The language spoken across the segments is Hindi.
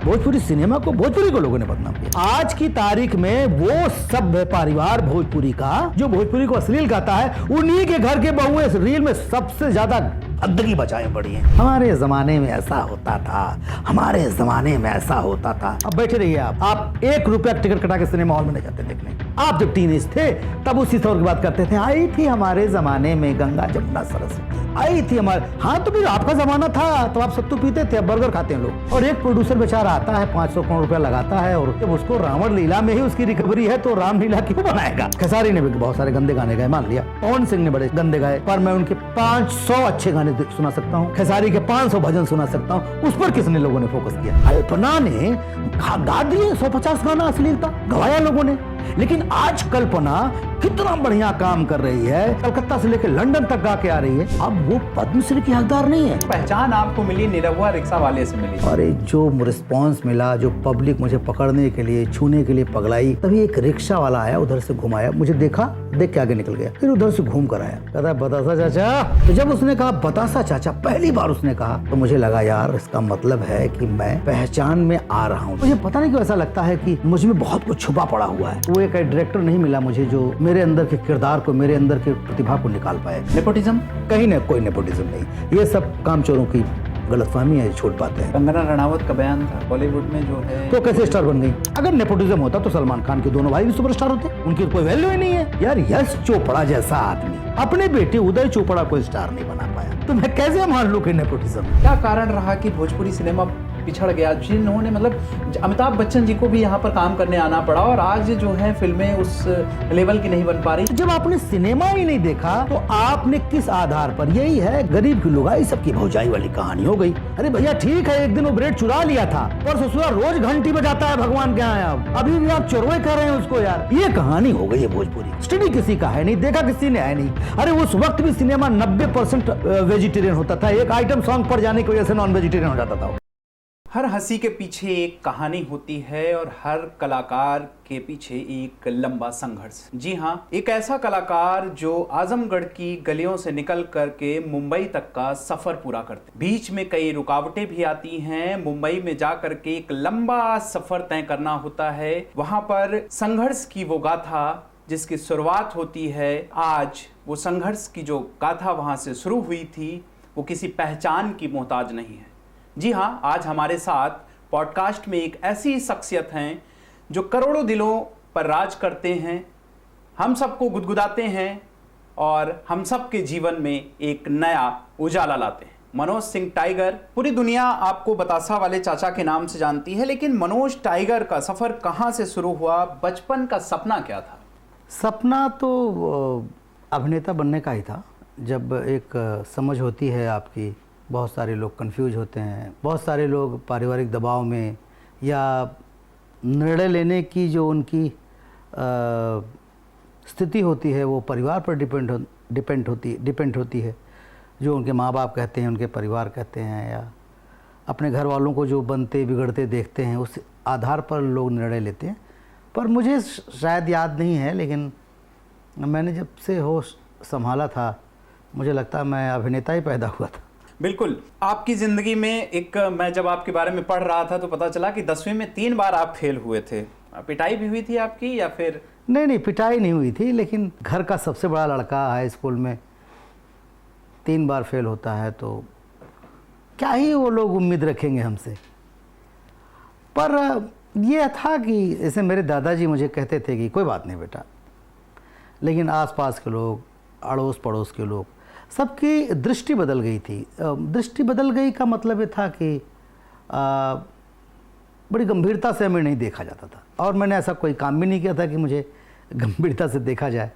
भोजपुरी सिनेमा को, भोजपुरी को लोगों ने बदनाम किया। आज की तारीख में वो सभ्य परिवार भोजपुरी का जो भोजपुरी को अश्लील गाता है, उन्हीं के घर के बहुएं रील में सबसे ज्यादा गंदगी बचाए पड़ी है। हमारे जमाने में ऐसा होता था, हमारे जमाने में ऐसा होता था। अब बैठे रहिए आप 1 रुपया टिकट कटा के सिनेमा हॉल में नहीं जाते देखने। आप जब टीनेज थे तब उसी तौर की बात करते थे, आई थी हमारे जमाने में गंगा जमुना सरस्वती आई थी हमारे। हाँ तो फिर आपका जमाना था तो आप सत्तू पीते थे, अब बर्गर खाते हैं लोग। और एक प्रोड्यूसर बेचारा आता है 500 करोड़ रुपया लगाता है, और जब उसको रावण लीला में ही उसकी रिकवरी है तो रामलीला क्यों बनाएगा। खेसारी ने भी बहुत सारे गंदे गाने गाए, मान लिया। पवन सिंह ने बड़े गंदे गाए, पर मैं उनके 500 अच्छे गाने सुना सकता हूँ। खेसारी के 500 भजन सुना सकता हूँ। उस पर किसने लोगों ने फोकस किया? कल्पना ने गा दिए 150 गाना अश्लीलता गवाया लोगों ने। लेकिन आज कल्पना कितना बढ़िया काम कर रही है, कलकत्ता से लेकर लंदन तक गा के आ रही है। अब वो पद्मश्री की हकदार नहीं है। पहचान आपको मिली निरहुआ रिक्शा वाले से मिली। अरे जो रिस्पांस मिला, जो पब्लिक मुझे पकड़ने के लिए, छूने के लिए पगलाई। तभी एक रिक्शा वाला आया, उधर से घुमाया, मुझे देखा, देख के आगे निकल गया, फिर उधर से घूम कर आया, कहता बतासा चाचा। तो जब उसने कहा बतासा चाचा, पहली बार उसने कहा, तो मुझे लगा यार इसका मतलब है कि मैं पहचान में आ रहा हूँ। मुझे पता नहीं क्यों ऐसा लगता है कि मुझ में बहुत कुछ छुपा पड़ा हुआ है। वो एक डायरेक्टर नहीं मिला मुझे जो मेरे अंदर के किरदार को, मेरे अंदर की प्रतिभा को निकाल पाए। नेपोटिज्म? कहीं न कोई नेपोटिज्म नहीं, ये सब कामचोरों की गलतफहमी है, छोड़ पाते हैं। कंगना रनावत का बयान था बॉलीवुड में जो है, तो कैसे स्टार बन गई? अगर नेपोटिज्म होता तो सलमान खान के दोनों भाई भी सुपरस्टार होते, उनकी कोई वैल्यू ही नहीं है यार। यश चोपड़ा जैसा आदमी अपने बेटे उदय चोपड़ा को स्टार नहीं बना पाया, तो मैं कैसे मान लूं कि नेपोटिज्म? क्या कारण रहा कि भोजपुरी सिनेमा पिछड़ गया, जिन्होंने मतलब अमिताभ बच्चन जी को भी यहाँ पर काम करने आना पड़ा, और आज जो है फिल्में उस लेवल की नहीं बन पा रही। जब आपने सिनेमा ही नहीं देखा तो आपने किस आधार पर? यही है गरीब की लुगाई सबकी भौजाई वाली कहानी हो गई। अरे भैया ठीक है, एक दिन वो ब्रेड चुरा लिया था, पर ससुरा रोज घंटी बजाता है भगवान के यहाँ, अभी भी आप चोरवे कर रहे हैं उसको यार। ये कहानी हो गई है भोजपुरी। स्टडी किसी का है नहीं, देखा किसी ने है नहीं। अरे उस वक्त भी सिनेमा 90% वेजिटेरियन होता था, एक आइटम सॉन्ग पर जाने की वजह से नॉन वेजिटेरियन हो जाता था। हर हंसी के पीछे एक कहानी होती है और हर कलाकार के पीछे एक लंबा संघर्ष। जी हाँ, एक ऐसा कलाकार जो आजमगढ़ की गलियों से निकल करके मुंबई तक का सफर पूरा करते, बीच में कई रुकावटें भी आती हैं। मुंबई में जाकर के एक लंबा सफर तय करना होता है। वहां पर संघर्ष की वो गाथा जिसकी शुरुआत होती है, आज वो संघर्ष की जो गाथा वहां से शुरू हुई थी वो किसी पहचान की मोहताज नहीं है। जी हाँ, आज हमारे साथ पॉडकास्ट में एक ऐसी शख्सियत हैं जो करोड़ों दिलों पर राज करते हैं, हम सबको गुदगुदाते हैं और हम सब के जीवन में एक नया उजाला लाते हैं। मनोज सिंह टाइगर। पूरी दुनिया आपको बतासा वाले चाचा के नाम से जानती है, लेकिन मनोज टाइगर का सफ़र कहाँ से शुरू हुआ? बचपन का सपना क्या था? सपना तो अभिनेता बनने का ही था। जब एक समझ होती है आपकी, बहुत सारे लोग कंफ्यूज होते हैं, बहुत सारे लोग पारिवारिक दबाव में या निर्णय लेने की जो उनकी स्थिति होती है वो परिवार पर डिपेंड होती है। जो उनके माँ बाप कहते हैं, उनके परिवार कहते हैं, या अपने घर वालों को जो बनते बिगड़ते देखते हैं, उस आधार पर लोग निर्णय लेते हैं। पर मुझे शायद याद नहीं है, लेकिन मैंने जब से होश संभाला था मुझे लगता है मैं अभिनेता ही पैदा हुआ था। बिल्कुल। आपकी ज़िंदगी में एक, मैं जब आपके बारे में पढ़ रहा था तो पता चला कि 10वीं में 3 बार आप फेल हुए थे। पिटाई भी हुई थी आपकी या फिर? नहीं, पिटाई नहीं हुई थी, लेकिन घर का सबसे बड़ा लड़का हाई स्कूल में 3 बार फेल होता है तो क्या ही वो लोग उम्मीद रखेंगे हमसे। पर यह था कि जैसे मेरे दादाजी मुझे कहते थे कि कोई बात नहीं बेटा, लेकिन आसपास के लोग, अड़ोस पड़ोस के लोग, सबकी दृष्टि बदल गई थी। दृष्टि बदल गई का मतलब ये था कि बड़ी गंभीरता से हमें नहीं देखा जाता था, और मैंने ऐसा कोई काम भी नहीं किया था कि मुझे गंभीरता से देखा जाए।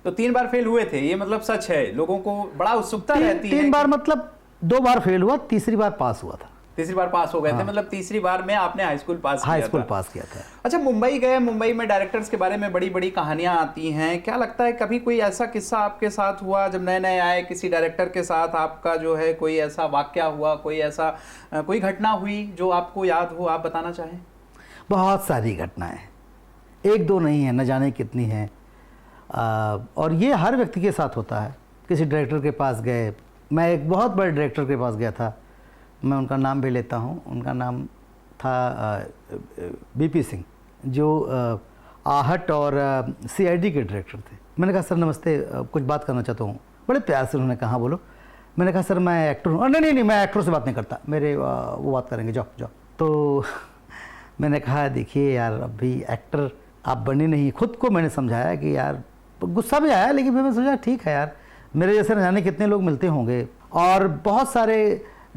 तो 3 बार फेल हुए थे, ये मतलब सच है? लोगों को बड़ा उत्सुकता रहती है। 3 बार मतलब 2 बार फेल हुआ, तीसरी बार पास हुआ था। तीसरी बार पास हो गए थे, मतलब तीसरी बार में आपने हाई स्कूल पास किया था। अच्छा, मुंबई गए, मुंबई में डायरेक्टर्स के बारे में बड़ी बड़ी कहानियां आती हैं। क्या लगता है कभी कोई ऐसा किस्सा आपके साथ हुआ जब नए नए आए, किसी डायरेक्टर के साथ आपका जो है कोई ऐसा वाकया हुआ, कोई ऐसा कोई घटना हुई जो आपको याद हो, आप बताना चाहें? बहुत सारी घटनाएं, 1-2 नहीं है, न जाने कितनी हैं। और ये हर व्यक्ति के साथ होता है। किसी डायरेक्टर के पास गए, मैं एक बहुत बड़े डायरेक्टर के पास गया था, मैं उनका नाम भी लेता हूँ, उनका नाम था बीपी सिंह, जो आहट और सीआईडी के डायरेक्टर थे। मैंने कहा सर नमस्ते, कुछ बात करना चाहता हूँ। बड़े प्यार से उन्होंने कहा बोलो। मैंने कहा सर मैं एक्टर हूँ। नहीं नहीं नहीं, मैं एक्टर से बात नहीं करता, मेरे वो बात करेंगे, जाओ जाओ। तो मैंने कहा देखिए यार अभी एक्टर आप बने नहीं। खुद को मैंने समझाया कि यार गुस्सा भी आया, लेकिन फिर मैं सोचा ठीक है यार, मेरे जैसे न जाने कितने लोग मिलते होंगे। और बहुत सारे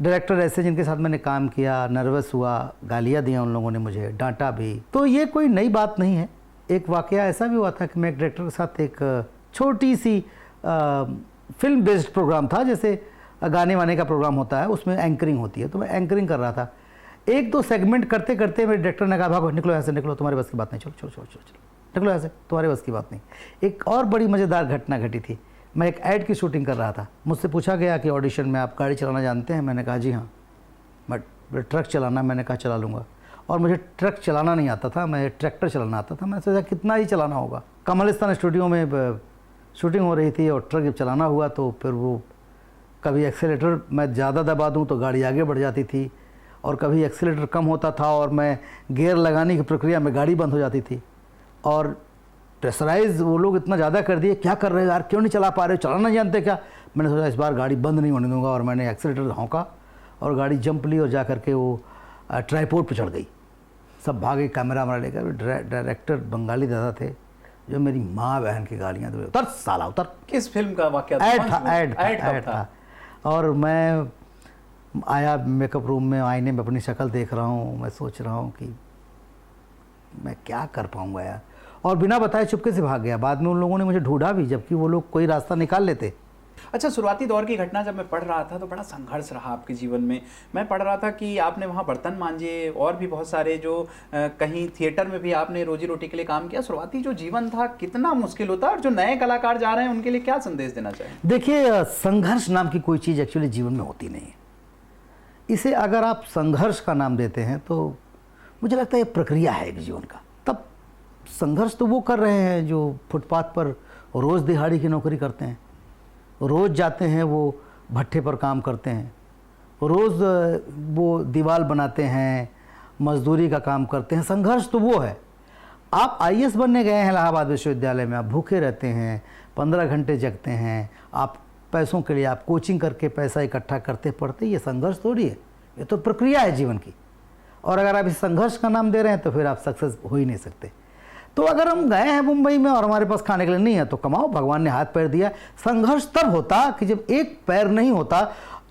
डायरेक्टर ऐसे जिनके साथ मैंने काम किया, नर्वस हुआ, गालियाँ दिया उन लोगों ने, मुझे डांटा भी। तो ये कोई नई बात नहीं है। एक वाकया ऐसा भी हुआ था कि मैं एक डायरेक्टर के साथ एक छोटी सी फिल्म बेस्ड प्रोग्राम था, जैसे गाने वाने का प्रोग्राम होता है, उसमें एंकरिंग होती है। तो मैं एंकरिंग कर रहा था। एक दो सेगमेंट करते करते मेरे डायरेक्टर ने कहा भागो, निकलो यहाँ से, निकलो, तुम्हारे बस की बात नहीं, चलो चलो चलो चलो चलो, निकलो यहाँ से, तुम्हारे बस की बात नहीं। एक और बड़ी मज़ेदार घटना घटी थी। मैं एक ऐड की शूटिंग कर रहा था। मुझसे पूछा गया कि ऑडिशन में आप गाड़ी चलाना जानते हैं? मैंने कहा जी हाँ। बट ट्रक चलाना, मैंने कहा चला लूँगा। और मुझे ट्रक चलाना नहीं आता था, मैं ट्रैक्टर चलाना आता था। मैंने सोचा कितना ही चलाना होगा। कमलिस्तान स्टूडियो में शूटिंग हो रही थी और ट्रक जब चलाना हुआ तो फिर वो कभी एक्सेलेटर मैं ज़्यादा दबा दूं तो गाड़ी आगे बढ़ जाती थी, और कभी एक्सेलेटर कम होता था और मैं गियर लगाने की प्रक्रिया में गाड़ी बंद हो जाती थी। और प्रेशराइज वो लोग इतना ज़्यादा कर दिए, क्या कर रहे हो यार, क्यों नहीं चला पा रहे हो, चलाना नहीं जानते क्या? मैंने सोचा इस बार गाड़ी बंद नहीं होने दूंगा, और मैंने एक्सेलेटर हाँका और गाड़ी जंप ली और जा करके वो ट्राईपोर्ट पर चढ़ गई। सब भागे कैमरा वैमरा लेकर। डायरेक्टर बंगाली दादा थे जो मेरी माँ बहन की गालियाँ दे, उतर साला उतर। किस फिल्म का वाकया था? ऐड था। और मैं आया मेकअप रूम में, आईने में अपनी शक्ल देख रहा हूँ। मैं सोच रहा हूँ कि मैं क्या कर पाऊँगा यार, और बिना बताए चुपके से भाग गया। बाद में उन लोगों ने मुझे ढूंढा भी, जबकि वो लोग कोई रास्ता निकाल लेते। अच्छा, शुरुआती दौर की घटना जब मैं पढ़ रहा था तो बड़ा संघर्ष रहा आपके जीवन में। मैं पढ़ रहा था कि आपने वहाँ बर्तन मांजे और भी बहुत सारे जो कहीं थिएटर में भी आपने रोजी रोटी के लिए काम किया। शुरुआती जो जीवन था कितना मुश्किल होता है, और जो नए कलाकार जा रहे हैं उनके लिए क्या संदेश देना चाहिए? देखिए, संघर्ष नाम की कोई चीज़ एक्चुअली जीवन में होती नहीं है। इसे अगर आप संघर्ष का नाम देते हैं तो मुझे लगता है ये प्रक्रिया है एक जीवन का। तब संघर्ष तो वो कर रहे हैं जो फुटपाथ पर रोज़ दिहाड़ी की नौकरी करते हैं, रोज़ जाते हैं वो भट्ठे पर काम करते हैं, रोज़ वो दीवार बनाते हैं, मजदूरी का काम करते हैं। संघर्ष तो वो है। आप आईएएस बनने गए हैं इलाहाबाद विश्वविद्यालय में, आप भूखे रहते हैं, 15 घंटे जगते हैं, आप पैसों के लिए आप कोचिंग करके पैसा इकट्ठा करते पढ़ते, ये संघर्ष थोड़ी है, ये तो प्रक्रिया है जीवन की। और अगर आप इस संघर्ष का नाम दे रहे हैं तो फिर आप सक्सेस हो ही नहीं सकते। तो अगर हम गए हैं मुंबई में और हमारे पास खाने के लिए नहीं है तो कमाओ, भगवान ने हाथ पैर दिया। संघर्ष तब होता कि जब एक पैर नहीं होता,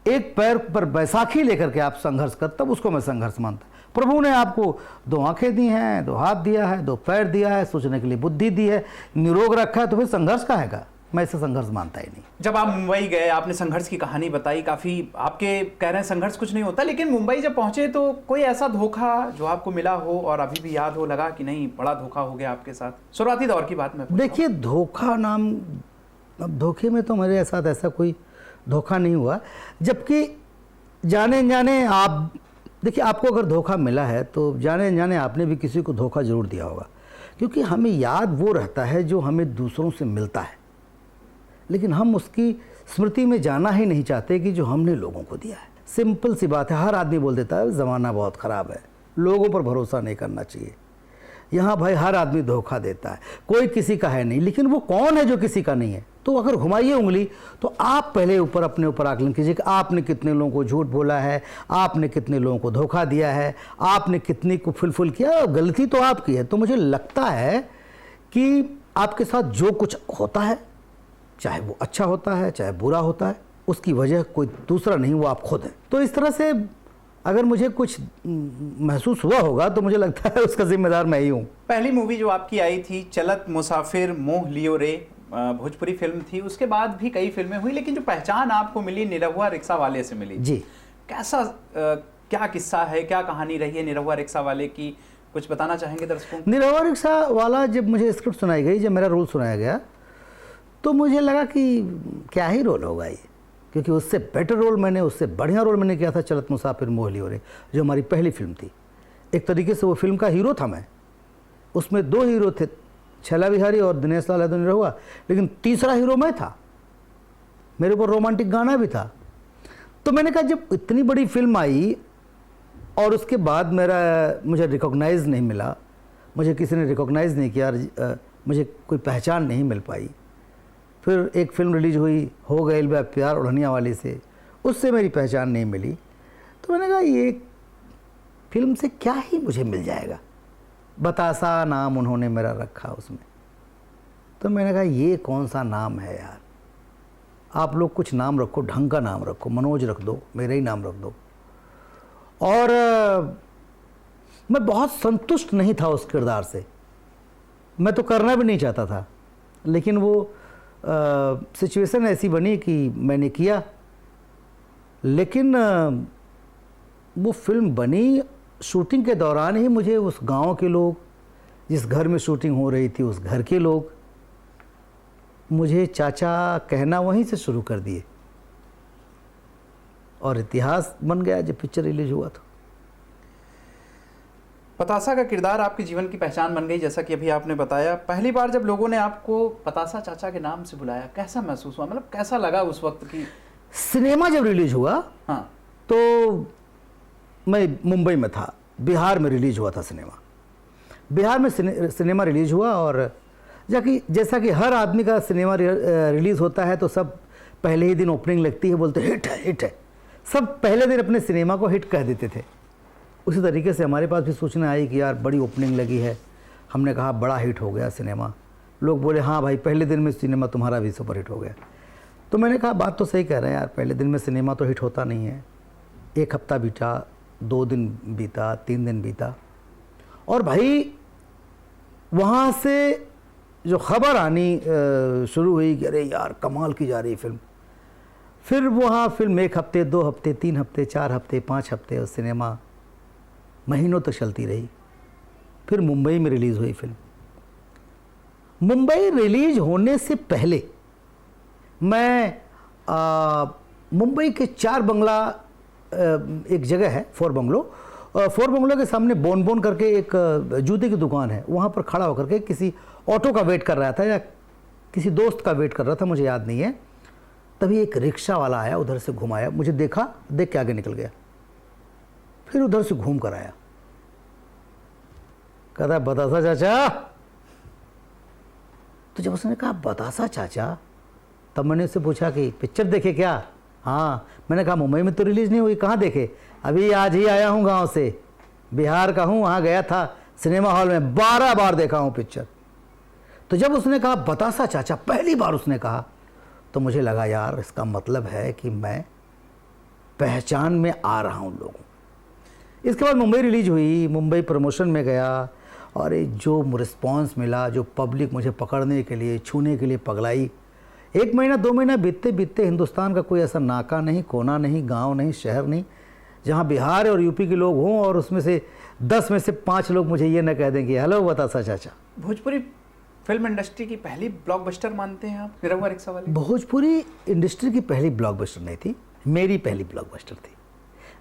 एक पैर पर बैसाखी लेकर के आप संघर्ष कर, तब उसको मैं संघर्ष मानता। प्रभु ने आपको 2 आंखें दी हैं, 2 हाथ दिया है, 2 पैर दिया है, सोचने के लिए बुद्धि दी है, निरोग रखा है, तो फिर संघर्ष का है। मैं इसे संघर्ष मानता ही नहीं। जब आप मुंबई गए, आपने संघर्ष की कहानी बताई, काफी आपके कह रहे हैं संघर्ष कुछ नहीं होता, लेकिन मुंबई जब पहुंचे तो कोई ऐसा धोखा जो आपको मिला हो और अभी भी याद हो, लगा कि नहीं बड़ा धोखा हो गया आपके साथ? शुरुआती दौर की बात मैं देखिए, धोखा नाम, अब धोखे में तो मेरे साथ ऐसा कोई धोखा नहीं हुआ। जबकि जाने जाने आप देखिए, आपको अगर धोखा मिला है तो जाने जाने आपने भी किसी को धोखा जरूर दिया होगा, क्योंकि हमें याद वो रहता है जो हमें दूसरों से मिलता है, लेकिन हम उसकी स्मृति में जाना ही नहीं चाहते कि जो हमने लोगों को दिया है। सिंपल सी बात है, हर आदमी बोल देता है ज़माना बहुत ख़राब है, लोगों पर भरोसा नहीं करना चाहिए। यहाँ भाई हर आदमी धोखा देता है, कोई किसी का है नहीं, लेकिन वो कौन है जो किसी का नहीं है? तो अगर घुमाइए उंगली तो आप पहले अपने ऊपर आकलन कीजिए कि आपने कितने लोगों को झूठ बोला है, आपने कितने लोगों को धोखा दिया है, आपने कितनी को फुलफिल किया। गलती तो आपकी है। तो मुझे लगता है कि आपके साथ जो कुछ होता है, चाहे वो अच्छा होता है चाहे बुरा होता है, उसकी वजह कोई दूसरा नहीं, वो आप खुद हैं। तो इस तरह से अगर मुझे कुछ महसूस हुआ होगा तो मुझे लगता है उसका जिम्मेदार मैं ही हूँ। पहली मूवी जो आपकी आई थी चलत मुसाफिर मोह लियो रे, भोजपुरी फिल्म थी। उसके बाद भी कई फिल्में हुई, लेकिन जो पहचान आपको मिली निरहुआ रिक्शा वाले से मिली जी। कैसा क्या किस्सा है, क्या कहानी रही है निरहुआ रिक्शा वाले की, कुछ बताना चाहेंगे दर्शकों? निरहुआ रिक्शा वाला जब मुझे स्क्रिप्ट सुनाई गई, जब मेरा रोल सुनाया गया, तो मुझे लगा कि क्या ही रोल होगा ये, क्योंकि उससे बेटर रोल मैंने, उससे बढ़िया रोल मैंने किया था चलत मुसाफिर मोह लियो रे, जो हमारी पहली फिल्म थी। एक तरीके से वो फिल्म का हीरो था मैं। उसमें 2 हीरो थे, छैला बिहारी और दिनेश लाल यादव निरहुआ, लेकिन तीसरा हीरो मैं था। मेरे ऊपर रोमांटिक गाना भी था। तो मैंने कहा जब इतनी बड़ी फिल्म आई और उसके बाद मुझे रिकॉग्नाइज़ नहीं मिला, मुझे किसी ने रिकॉग्नाइज़ नहीं किया, मुझे कोई पहचान नहीं मिल पाई। फिर एक फ़िल्म रिलीज हुई हो गइल बा प्यार ओढ़निया वाली से, उससे मेरी पहचान नहीं मिली। तो मैंने कहा ये फिल्म से क्या ही मुझे मिल जाएगा, बतासा नाम उन्होंने मेरा रखा उसमें। तो मैंने कहा ये कौन सा नाम है यार, आप लोग कुछ नाम रखो, ढंग का नाम रखो, मनोज रख दो, मेरा ही नाम रख दो। और मैं बहुत संतुष्ट नहीं था उस किरदार से, मैं तो करना भी नहीं चाहता था, लेकिन वो सिचुएशन ऐसी बनी कि मैंने किया। लेकिन वो फिल्म बनी, शूटिंग के दौरान ही मुझे उस गांव के लोग, जिस घर में शूटिंग हो रही थी, उस घर के लोग मुझे चाचा कहना वहीं से शुरू कर दिए, और इतिहास बन गया जब पिक्चर रिलीज हुआ। तो पतासा का किरदार आपके जीवन की पहचान बन गई, जैसा कि अभी आपने बताया। पहली बार जब लोगों ने आपको पतासा चाचा के नाम से बुलाया, कैसा महसूस हुआ, मतलब कैसा लगा उस वक्त की? सिनेमा जब रिलीज हुआ, हाँ, तो मैं मुंबई में था, बिहार में रिलीज हुआ था सिनेमा। बिहार में सिनेमा रिलीज हुआ, और जैसा कि हर आदमी का सिनेमा रिलीज होता है तो सब पहले ही दिन ओपनिंग लगती है, बोलते हिट है हिट है, सब पहले दिन अपने सिनेमा को हिट कह देते थे। उसी तरीके से हमारे पास भी सूचना आई कि यार बड़ी ओपनिंग लगी है। हमने कहा बड़ा हिट हो गया सिनेमा। लोग बोले हाँ भाई पहले दिन में सिनेमा तुम्हारा भी सुपर हिट हो गया। तो मैंने कहा बात तो सही कह रहे हैं यार, पहले दिन में सिनेमा तो हिट होता नहीं है। एक हफ्ता बीता, 2 दिन बीता, 3 दिन बीता, और भाई वहाँ से जो खबर आनी शुरू हुई कि अरे यार कमाल की जा रही फिल्म। फिर वहाँ फिल्म 1 हफ्ते, 2 हफ्ते, 3 हफ्ते, 4 हफ्ते, 5 हफ्ते, और सिनेमा महीनों तक चलती रही। फिर मुंबई में रिलीज़ हुई फिल्म। मुंबई रिलीज होने से पहले मैं मुंबई के 4 बंगला, एक जगह है फोर बंगलो के सामने बोन करके एक जूते की दुकान है, वहाँ पर खड़ा होकर के किसी ऑटो का वेट कर रहा था या किसी दोस्त का वेट कर रहा था, मुझे याद नहीं है। तभी एक रिक्शा वाला आया, उधर से घुमाया, मुझे देखा, देख के आगे निकल गया। फिर उधर से घूम कर आया, कहता बतासा चाचा। तो जब उसने कहा बतासा चाचा, तब मैंने उससे पूछा कि पिक्चर देखे क्या? हाँ। मैंने कहा मुंबई में तो रिलीज़ नहीं हुई, कहाँ देखे? अभी आज ही आया हूँ गांव से, बिहार का हूँ, वहाँ गया था सिनेमा हॉल में, 12 बार देखा हूँ पिक्चर। तो जब उसने कहा बतासा चाचा, पहली बार उसने कहा, तो मुझे लगा यार इसका मतलब है कि मैं पहचान में आ रहा हूँ लोगों। इसके बाद मुंबई रिलीज हुई, मुंबई प्रमोशन में गया, और जो रिस्पॉन्स मिला, जो पब्लिक मुझे पकड़ने के लिए, छूने के लिए पगलाई। 1 महीना 2 महीना बीतते बीतते हिंदुस्तान का कोई ऐसा नाका नहीं, कोना नहीं, गांव नहीं, शहर नहीं, जहां बिहार और यूपी के लोग हों और उसमें से 10 में से 5 लोग मुझे ये न कह दें कि हेलो बतासा चाचा। भोजपुरी फिल्म इंडस्ट्री की पहली ब्लॉकबस्टर मानते हैं आप निरहुआ रिक्शा वाले? भोजपुरी इंडस्ट्री की पहली ब्लॉकबस्टर नहीं थी, मेरी पहली ब्लॉकबस्टर थी।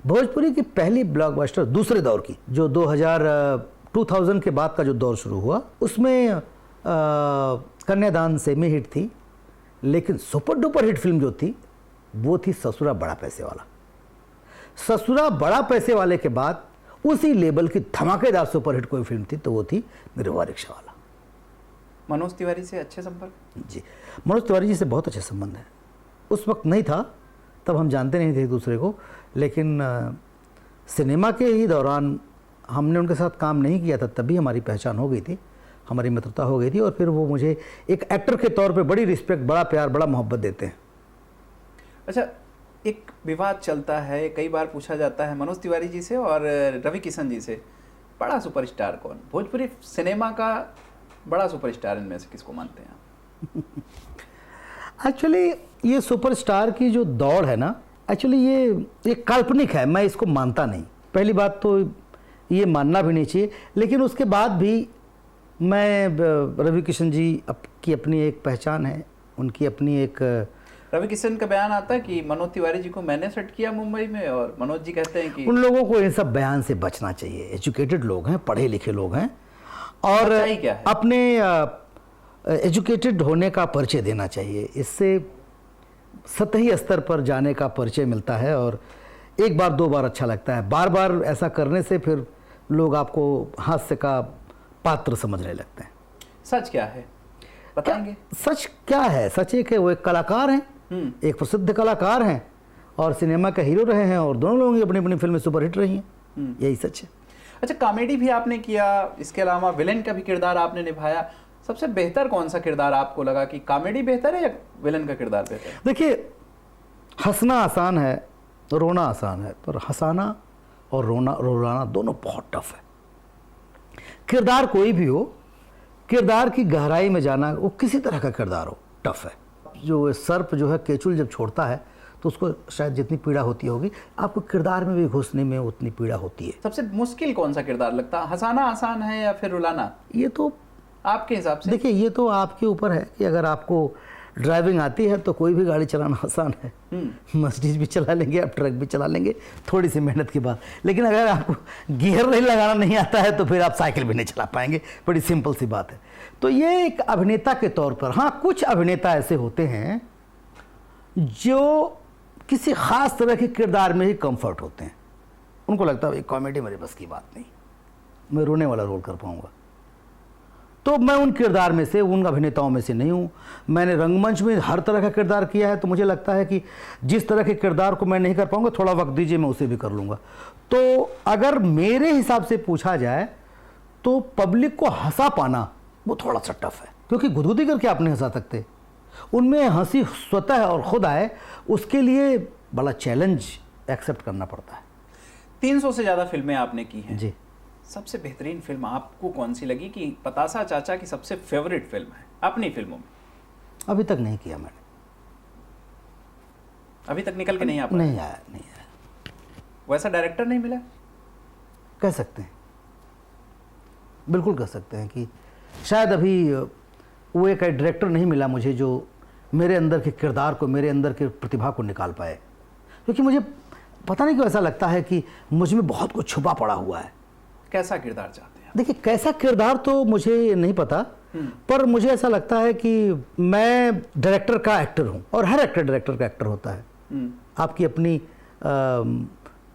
भोजपुरी की पहली ब्लॉकबस्टर दूसरे दौर की, जो 2000 के बाद का जो दौर शुरू हुआ, उसमें कन्यादान सेमी हिट थी, लेकिन सुपर डुपर हिट फिल्म जो थी वो थी ससुरा बड़ा पैसे वाला। ससुरा बड़ा पैसे वाले के बाद उसी लेवल की धमाकेदार सुपर हिट कोई फिल्म थी तो वो थी निरहुआ रिक्शा वाला। मनोज तिवारी से अच्छे संपर्क? जी, मनोज तिवारी जी से बहुत अच्छे संबंध है। उस वक्त नहीं था, तब हम जानते नहीं थे एक दूसरे को, लेकिन सिनेमा के ही दौरान हमने उनके साथ काम नहीं किया था, तभी हमारी पहचान हो गई थी, हमारी मित्रता हो गई थी, और फिर वो मुझे एक एक्टर के तौर पे बड़ी रिस्पेक्ट, बड़ा प्यार, बड़ा मोहब्बत देते हैं। अच्छा, एक विवाद चलता है, कई बार पूछा जाता है मनोज तिवारी जी से और रवि किशन जी से, बड़ा सुपरस्टार कौन? भोजपुरी सिनेमा का बड़ा सुपरस्टार इनमें से किसको मानते हैं आप? एक्चुअली ये सुपरस्टार की जो दौड़ है ना, एक्चुअली ये काल्पनिक है, मैं इसको मानता नहीं। पहली बात तो ये मानना भी नहीं चाहिए, लेकिन उसके बाद भी मैं रवि किशन जी की अपनी एक पहचान है, उनकी अपनी एक। रवि किशन का बयान आता है कि मनोज तिवारी जी को मैंने सेट किया मुंबई में, और मनोज जी कहते हैं कि उन लोगों को इन सब बयान से बचना चाहिए। एजुकेटेड लोग हैं, पढ़े लिखे लोग हैं, और अपने एजुकेटेड होने का परिचय देना चाहिए। इससे सतही स्तर पर जाने का परिचय मिलता है, और एक बार दो बार अच्छा लगता है, बार बार ऐसा करने से फिर लोग आपको हास्य का पात्र समझने लगते हैं। सच क्या है बताएंगे? सच क्या है? सच एक है, वो एक कलाकार हैं, एक प्रसिद्ध कलाकार हैं और सिनेमा का हीरो रहे हैं और दोनों लोगों की अपनी अपनी फिल्में सुपरहिट रही हैं, यही सच है। अच्छा, कॉमेडी भी आपने किया, इसके अलावा विलेन का भी किरदार आपने निभाया। सबसे बेहतर कौन सा किरदार आपको लगा कि कॉमेडी बेहतर है या विलेन का किरदार बेहतर है? देखिए, हंसना आसान है, रोना आसान है, पर हंसाना और रुलाना दोनों बहुत टफ है। किरदार कोई भी हो, किरदार की गहराई में जाना, वो किसी तरह का किरदार हो, टफ है। जो सर्प जो है केचुल जब छोड़ता है तो उसको शायद जितनी पीड़ा होती होगी, आपको किरदार में भी घुसने में उतनी पीड़ा होती है। सबसे मुश्किल कौन सा किरदार लगता है? हंसाना आसान है या फिर रुलाना? ये तो आपके हिसाब से देखिए, ये तो आपके ऊपर है कि अगर आपको ड्राइविंग आती है तो कोई भी गाड़ी चलाना आसान है, मर्सिडीज भी चला लेंगे, आप ट्रक भी चला लेंगे थोड़ी सी मेहनत के बाद। लेकिन अगर आपको गियर नहीं लगाना नहीं आता है तो फिर आप साइकिल भी नहीं चला पाएंगे, बड़ी सिंपल सी बात है। तो ये एक अभिनेता के तौर पर, हाँ, कुछ अभिनेता ऐसे होते हैं जो किसी खास तरह के किरदार में ही कंफर्ट होते हैं। उनको लगता है कॉमेडी मेरे बस की बात नहीं, मैं रोने वाला रोल कर पाऊंगा। तो मैं उन किरदार में से, उन अभिनेताओं में से नहीं हूँ। मैंने रंगमंच में हर तरह का किरदार किया है, तो मुझे लगता है कि जिस तरह के किरदार को मैं नहीं कर पाऊंगा, थोड़ा वक्त दीजिए, मैं उसे भी कर लूँगा। तो अगर मेरे हिसाब से पूछा जाए तो पब्लिक को हंसा पाना वो थोड़ा सा टफ है, क्योंकि गुदगुदी करके आप नहीं हंसा सकते। उनमें हंसी स्वतः और खुद आए, उसके लिए बड़ा चैलेंज एक्सेप्ट करना पड़ता है। 300 से ज़्यादा फिल्में आपने की हैं जी। सबसे बेहतरीन फिल्म आपको कौन सी लगी कि पतासा चाचा की सबसे फेवरेट फिल्म है अपनी फिल्मों में? अभी तक नहीं किया मैंने, अभी तक निकल के नहीं आ पाया? नहीं आया, नहीं आया। वैसा डायरेक्टर नहीं मिला? कह सकते हैं, बिल्कुल कह सकते हैं कि शायद अभी वो एक डायरेक्टर नहीं मिला मुझे जो मेरे अंदर के किरदार को, मेरे अंदर के प्रतिभा को निकाल पाए। क्योंकि मुझे पता नहीं क्यों ऐसा लगता है कि मुझ में बहुत कुछ छुपा पड़ा हुआ है। कैसा किरदार चाहते हैं? देखिए, कैसा किरदार तो मुझे नहीं पता, पर मुझे ऐसा लगता है कि मैं डायरेक्टर का एक्टर हूँ, और हर एक्टर डायरेक्टर का एक्टर होता है। आपकी अपनी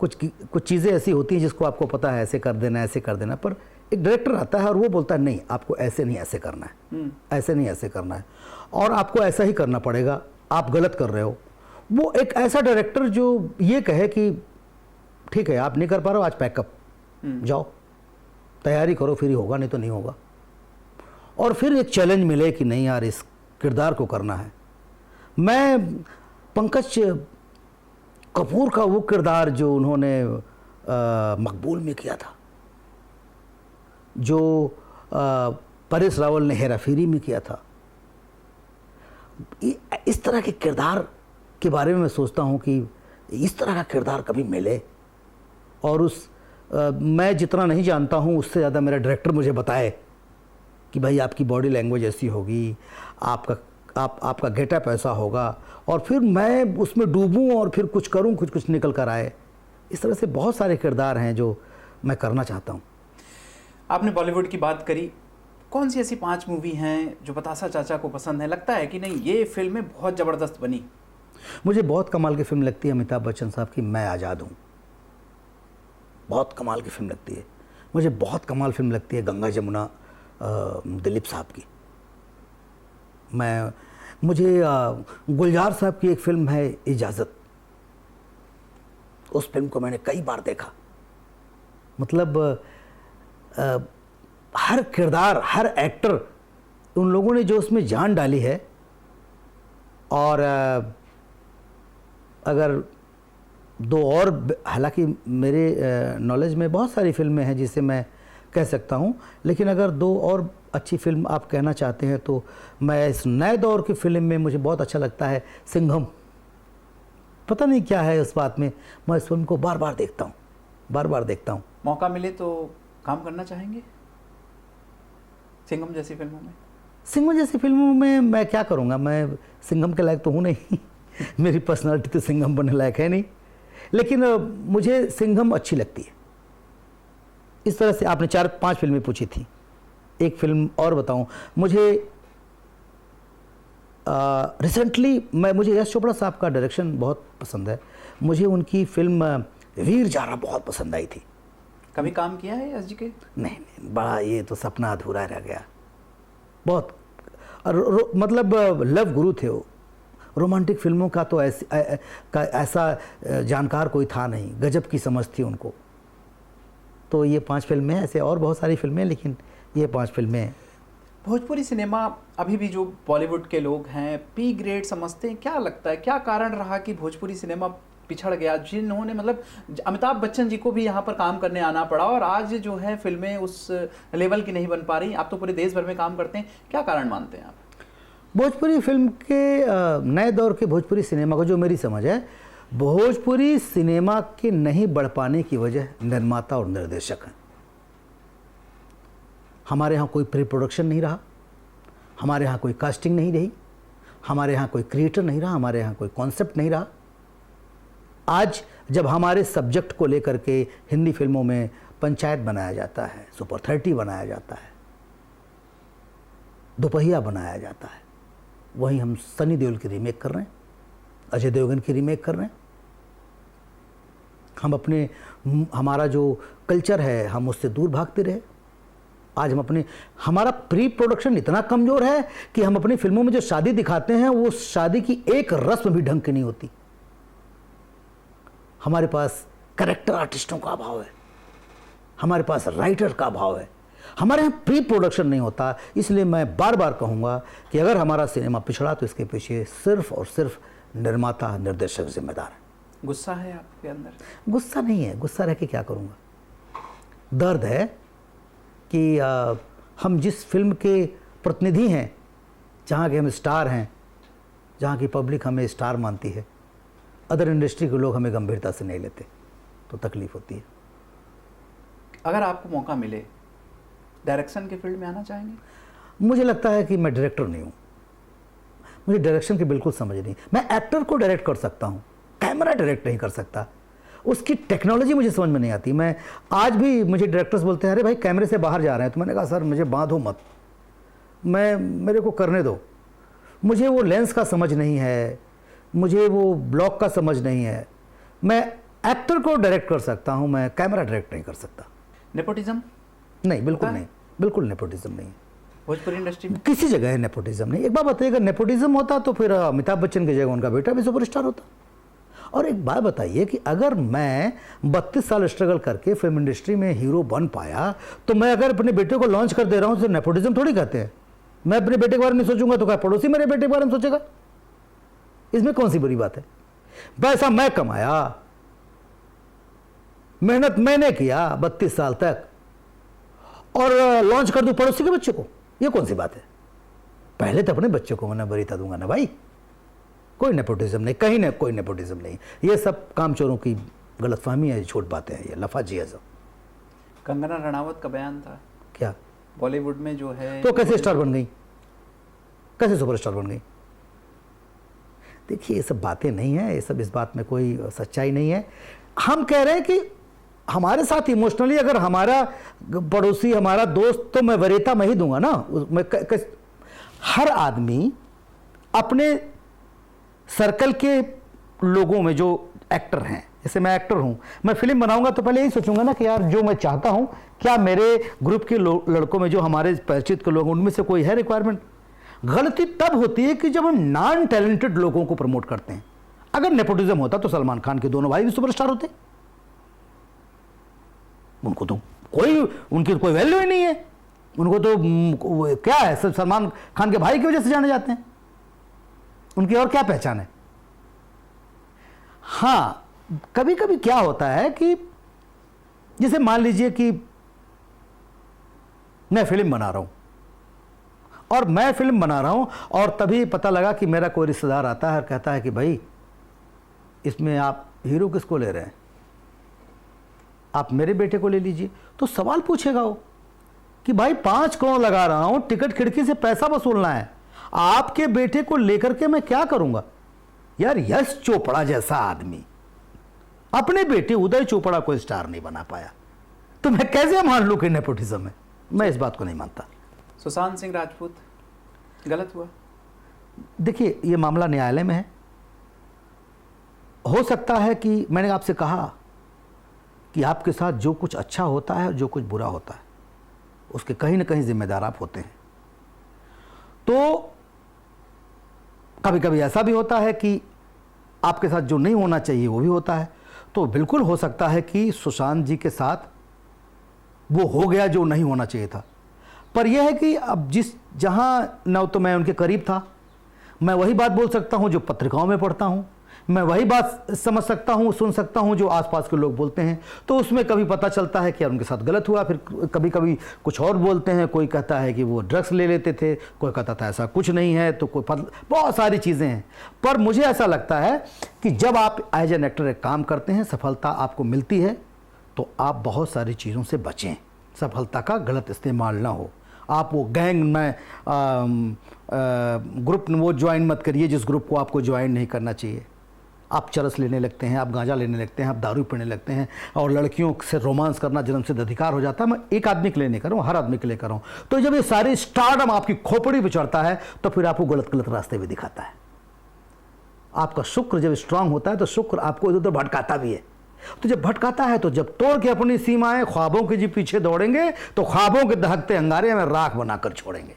कुछ चीज़ें ऐसी होती हैं जिसको आपको पता है ऐसे कर देना, ऐसे कर देना, पर एक डायरेक्टर आता है और वो बोलता है नहीं, आपको ऐसे नहीं ऐसे करना है, ऐसे नहीं ऐसे करना है, और आपको ऐसा ही करना पड़ेगा, आप गलत कर रहे हो। वो एक ऐसा डायरेक्टर जो ये कहे कि ठीक है, आप नहीं कर पा रहे हो, आज पैकअप, जाओ तैयारी करो, फिर ही होगा, नहीं तो नहीं होगा। और फिर एक चैलेंज मिले कि नहीं यार, इस किरदार को करना है। मैं पंकज कपूर का वो किरदार जो उन्होंने मकबूल में किया था, जो परेश रावल ने हेरा फेरी में किया था, इस तरह के किरदार के बारे में मैं सोचता हूँ कि इस तरह का किरदार कभी मिले, और मैं जितना नहीं जानता हूँ उससे ज़्यादा मेरा डायरेक्टर मुझे बताए कि भाई आपकी बॉडी लैंग्वेज ऐसी होगी, आपका गेटअप ऐसा होगा, और फिर मैं उसमें डूबूं और फिर कुछ करूं, कुछ निकल कर आए। इस तरह से बहुत सारे किरदार हैं जो मैं करना चाहता हूं। आपने बॉलीवुड की बात करी, कौन सी ऐसी 5 मूवी हैं जो पतासा चाचा को पसंद है, लगता है कि नहीं ये फिल्में बहुत ज़बरदस्त बनी? मुझे बहुत कमाल की फिल्म लगती है अमिताभ बच्चन साहब की मैं आज़ाद हूँ, बहुत कमाल की फिल्म लगती है। मुझे बहुत कमाल फिल्म लगती है गंगा जमुना, दिलीप साहब की। मुझे गुलजार साहब की एक फिल्म है इजाज़त, उस फिल्म को मैंने कई बार देखा। मतलब हर किरदार, हर एक्टर, उन लोगों ने जो उसमें जान डाली है। और अगर दो और, हालांकि मेरे नॉलेज में बहुत सारी फिल्में हैं जिसे मैं कह सकता हूं, लेकिन अगर 2 और अच्छी फिल्म आप कहना चाहते हैं तो मैं इस नए दौर की फिल्म में मुझे बहुत अच्छा लगता है सिंघम। पता नहीं क्या है उस बात में, मैं इस फिल्म को बार बार देखता हूँ, बार बार देखता हूँ। मौका मिले तो काम करना चाहेंगे सिंघम जैसी फिल्मों में? सिंघम जैसी फिल्मों में मैं क्या करूँगा, मैं सिंघम के लायक तो हूँ नहीं मेरी पर्सनालिटी तो सिंघम बनने लायक है नहीं, लेकिन मुझे सिंघम अच्छी लगती है। इस तरह से आपने 4-5 फिल्में पूछी थी, एक फिल्म और बताऊं। मुझे रिसेंटली मुझे यश चोपड़ा साहब का डायरेक्शन बहुत पसंद है। मुझे उनकी फिल्म वीर जारा बहुत पसंद आई थी। कभी काम किया है एस जी के? नहीं, बड़ा ये तो सपना अधूरा रह गया बहुत। मतलब लव गुरु थे वो। रोमांटिक फिल्मों का तो ऐसा जानकार कोई था नहीं, गजब की समझ थी उनको। तो ये 5 फिल्में, ऐसे और बहुत सारी फिल्में, लेकिन ये 5 फिल्में। भोजपुरी सिनेमा अभी भी जो बॉलीवुड के लोग हैं पी ग्रेड समझते हैं, क्या लगता है क्या कारण रहा कि भोजपुरी सिनेमा पिछड़ गया? जिन्होंने मतलब अमिताभ बच्चन जी को भी यहाँ पर काम करने आना पड़ा और आज जो है फिल्में उस लेवल की नहीं बन पा रही। आप तो पूरे देश भर में काम करते हैं, क्या कारण मानते हैं आप? भोजपुरी फिल्म के नए दौर के भोजपुरी सिनेमा को जो मेरी समझ है, भोजपुरी सिनेमा के नहीं बढ़ पाने की वजह निर्माता और निर्देशक हैं। हमारे यहाँ कोई प्री प्रोडक्शन नहीं रहा, हमारे यहाँ कोई कास्टिंग नहीं रही, हमारे यहाँ कोई क्रिएटर नहीं रहा, हमारे यहाँ कोई कॉन्सेप्ट नहीं रहा। आज जब हमारे सब्जेक्ट को लेकर के हिंदी फिल्मों में पंचायत बनाया जाता है, सुपर 30 बनाया जाता है, दोपहिया बनाया जाता है, वहीं हम सनी देओल की रीमेक कर रहे हैं, अजय देवगन की रीमेक कर रहे हैं। हम हमारा जो कल्चर है हम उससे दूर भागते रहे। आज हमारा प्री प्रोडक्शन इतना कमज़ोर है कि हम अपनी फिल्मों में जो शादी दिखाते हैं वो शादी की एक रस्म भी ढंग की नहीं होती। हमारे पास कैरेक्टर आर्टिस्टों का अभाव है, हमारे पास राइटर का अभाव है, हमारे यहाँ प्री प्रोडक्शन नहीं होता। इसलिए मैं बार बार कहूँगा कि अगर हमारा सिनेमा पिछड़ा तो इसके पीछे सिर्फ और सिर्फ निर्माता निर्देशक जिम्मेदार है। गुस्सा है आपके अंदर? गुस्सा नहीं है, गुस्सा रह के क्या करूँगा। दर्द है कि हम जिस फिल्म के प्रतिनिधि हैं, जहाँ के हम स्टार हैं, जहाँ की पब्लिक हमें स्टार मानती है, अदर इंडस्ट्री के लोग हमें गंभीरता से नहीं लेते, तो तकलीफ होती है। अगर आपको मौका मिले डायरेक्शन के फील्ड में आना चाहेंगे? मुझे लगता है कि मैं डायरेक्टर नहीं हूँ, मुझे डायरेक्शन की बिल्कुल समझ नहीं। मैं एक्टर को डायरेक्ट कर सकता हूँ, कैमरा डायरेक्ट नहीं कर सकता। उसकी टेक्नोलॉजी मुझे समझ में नहीं आती। मैं आज भी, मुझे डायरेक्टर्स बोलते हैं अरे भाई कैमरे से बाहर जा रहे हैं, तो मैंने कहा सर मुझे बांधो मत, मेरे को करने दो। मुझे वो लेंस का समझ नहीं है, मुझे वो ब्लॉक का समझ नहीं है। मैं एक्टर को डायरेक्ट कर सकता हूँ, मैं कैमरा डायरेक्ट नहीं कर सकता। नेपोटिज्म? नहीं, बिल्कुल नहीं, बिल्कुल नेपोटिज्म नहीं है भोजपुरी इंडस्ट्री में। किसी जगह है नेपोटिज्म नहीं। एक बात बताइए, अगर नेपोटिज्म होता तो फिर अमिताभ बच्चन की जगह उनका बेटा भी सुपरस्टार होता। और एक बात बताइए कि अगर मैं 32 साल स्ट्रगल करके फिल्म इंडस्ट्री में हीरो बन पाया, तो मैं अगर अपने बेटे को लॉन्च कर दे रहा हूँ तो नेपोटिज्म थोड़ी कहते हैं। मैं अपने बेटे के बारे में सोचूंगा तो क्या पड़ोसी मेरे बेटे के बारे में सोचेगा? इसमें कौन सी बुरी बात है? पैसा मैं कमाया, मेहनत मैंने किया 32 साल तक, और लॉन्च कर दूं पड़ोसी के बच्चे को, ये कौन सी बात है? पहले तो अपने बच्चे को मैं वरीयता दूंगा ना भाई। कोई नेपोटिज्म नहीं, कहीं ना कोई नेपोटिज्म नहीं। ये सब कामचोरों की गलतफहमी है, छोट बातें हैं, ये लफाजी है सब। कंगना रनावत का बयान था क्या बॉलीवुड में जो है, तो कैसे स्टार बन गई, कैसे सुपरस्टार बन गई? देखिए ये सब बातें नहीं है, ये सब, इस बात में कोई सच्चाई नहीं है। हम कह रहे हैं कि हमारे साथ इमोशनली अगर हमारा पड़ोसी, हमारा दोस्त, तो मैं वरीयता मैं ही दूंगा ना। हर आदमी अपने सर्कल के लोगों में जो एक्टर हैं, जैसे मैं एक्टर हूं, मैं फिल्म बनाऊंगा तो पहले यही सोचूंगा ना कि यार जो मैं चाहता हूं, क्या मेरे ग्रुप के लड़कों में जो हमारे परिचित के लोग, उनमें से कोई है रिक्वायरमेंट? गलती तब होती है कि जब हम नॉन टैलेंटेड लोगों को प्रमोट करते हैं। अगर नेपोटिज्म होता तो सलमान खान के दोनों भाई भी सुपरस्टार होते। उनको तो उनकी कोई वैल्यू ही नहीं है। उनको तो क्या है, सब सलमान खान के भाई की वजह से जाने जाते हैं, उनकी और क्या पहचान है? हाँ, कभी कभी क्या होता है कि जैसे मान लीजिए कि मैं फिल्म बना रहा हूं, और मैं फिल्म बना रहा हूं और तभी पता लगा कि मेरा कोई रिश्तेदार आता है और कहता है कि भाई इसमें आप हीरो किसको ले रहे हैं, आप मेरे बेटे को ले लीजिए। तो सवाल पूछेगा वो कि भाई 5 करोड़ लगा रहा हूं, टिकट खिड़की से पैसा वसूलना है, आपके बेटे को लेकर के मैं क्या करूंगा? यार यश चोपड़ा जैसा आदमी अपने बेटे उदय चोपड़ा को स्टार नहीं बना पाया, तो मैं कैसे मान लूं कि नेपोटिज्म है? मैं इस बात को नहीं मानता। सुशांत सिंह राजपूत गलत हुआ? देखिए ये मामला न्यायालय में है। हो सकता है कि मैंने आपसे कहा कि आपके साथ जो कुछ अच्छा होता है और जो कुछ बुरा होता है उसके कहीं ना कहीं जिम्मेदार आप होते हैं। तो कभी कभी ऐसा भी होता है कि आपके साथ जो नहीं होना चाहिए वो भी होता है। तो बिल्कुल हो सकता है कि सुशांत जी के साथ वो हो गया जो नहीं होना चाहिए था। पर यह है कि अब जहां न तो मैं उनके करीब था, मैं वही बात बोल सकता हूं जो पत्रिकाओं में पढ़ता हूं, मैं वही बात समझ सकता हूं, सुन सकता हूं जो आसपास के लोग बोलते हैं। तो उसमें कभी पता चलता है कि यार उनके साथ गलत हुआ, फिर कभी कभी कुछ और बोलते हैं। कोई कहता है कि वो ड्रग्स ले लेते थे, कोई कहता था ऐसा कुछ नहीं है, तो कोई बहुत सारी चीज़ें हैं। पर मुझे ऐसा लगता है कि जब आप एज एन एक्टर एक काम करते हैं, सफलता आपको मिलती है, तो आप बहुत सारी चीज़ों से बचें, सफलता का गलत इस्तेमाल ना हो। आप वो गैंग में ग्रुप वो ज्वाइन मत करिए जिस ग्रुप को आपको ज्वाइन नहीं करना चाहिए। आप चरस लेने लगते हैं, आप गांजा लेने लगते हैं, आप दारू पीने लगते हैं, और लड़कियों से रोमांस करना जन्मसिद्ध अधिकार हो जाता है। मैं एक आदमी के लिए नहीं कर रहा हूँ, हर आदमी के लिए कर रहा हूँ। तो जब ये सारी स्टारडम आपकी खोपड़ी पे चढ़ता है तो फिर आपको गलत गलत रास्ते भी दिखाता है। आपका शुक्र जब स्ट्रांग होता है तो शुक्र आपको इधर उधर भटकाता भी है। तो जब भटकाता है तो जब तोड़ के अपनी सीमाएं ख्वाबों के जी पीछे दौड़ेंगे तो ख्वाबों के दहकते अंगारे में राख बनाकर छोड़ेंगे।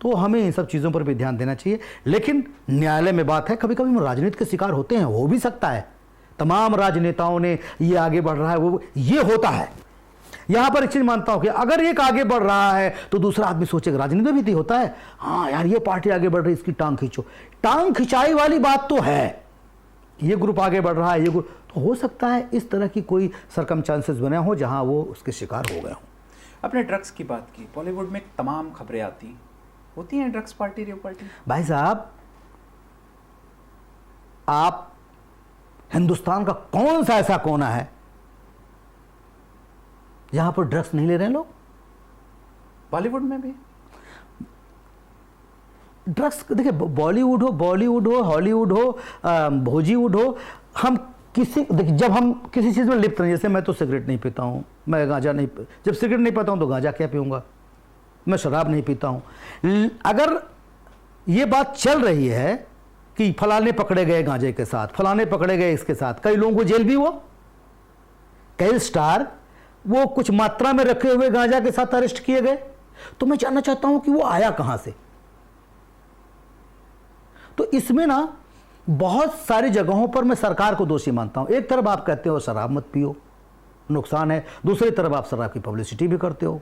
तो हमें इन सब चीज़ों पर भी ध्यान देना चाहिए। लेकिन न्यायालय में बात है, कभी कभी हम राजनीति के शिकार होते हैं, हो भी सकता है। तमाम राजनेताओं ने ये आगे बढ़ रहा है, वो ये होता है। यहां पर एक चीज मानता हूं कि अगर एक आगे बढ़ रहा है तो दूसरा आदमी सोचेगा, राजनीति में भी होता है, हाँ यार ये पार्टी आगे बढ़ रही है, इसकी टांग खींचो। टांग खिंचाई वाली बात तो है, ये ग्रुप आगे बढ़ रहा है, ये ग्रुप, तो हो सकता है इस तरह की कोई सरकमस्टांसेस बने हो जहां वो उसके शिकार हो गए हों। आपने ड्रग्स की बात की, बॉलीवुड में तमाम खबरें आती होती हैं ड्रग्स पार्टी रेव पार्टी। भाई साहब, आप हिंदुस्तान का कौन सा ऐसा कोना है जहां पर ड्रग्स नहीं ले रहे हैं लोग? बॉलीवुड में भी ड्रग्स, देखिए बॉलीवुड हो, हॉलीवुड हो, भोजीवुड हो, हम देखिए जब हम किसी चीज़ में लिप्त नहीं, जैसे मैं तो सिगरेट नहीं पीता हूँ, मैं गांजा नहीं, जब सिगरेट नहीं पीता हूँ तो गांजा क्या पीऊँगा, मैं शराब नहीं पीता हूँ। अगर ये बात चल रही है कि फलाने पकड़े गए गांजे के साथ, फलाने पकड़े गए इसके साथ, कई लोगों को जेल भी हुआ, कई स्टार वो कुछ मात्रा में रखे हुए गांजा के साथ अरेस्ट किए गए। तो मैं जानना चाहता हूं कि वो आया कहां से। तो इसमें ना बहुत सारी जगहों पर मैं सरकार को दोषी मानता हूं। एक तरफ आप कहते हो शराब मत पियो, नुकसान है, दूसरी तरफ आप शराब की पब्लिसिटी भी करते हो,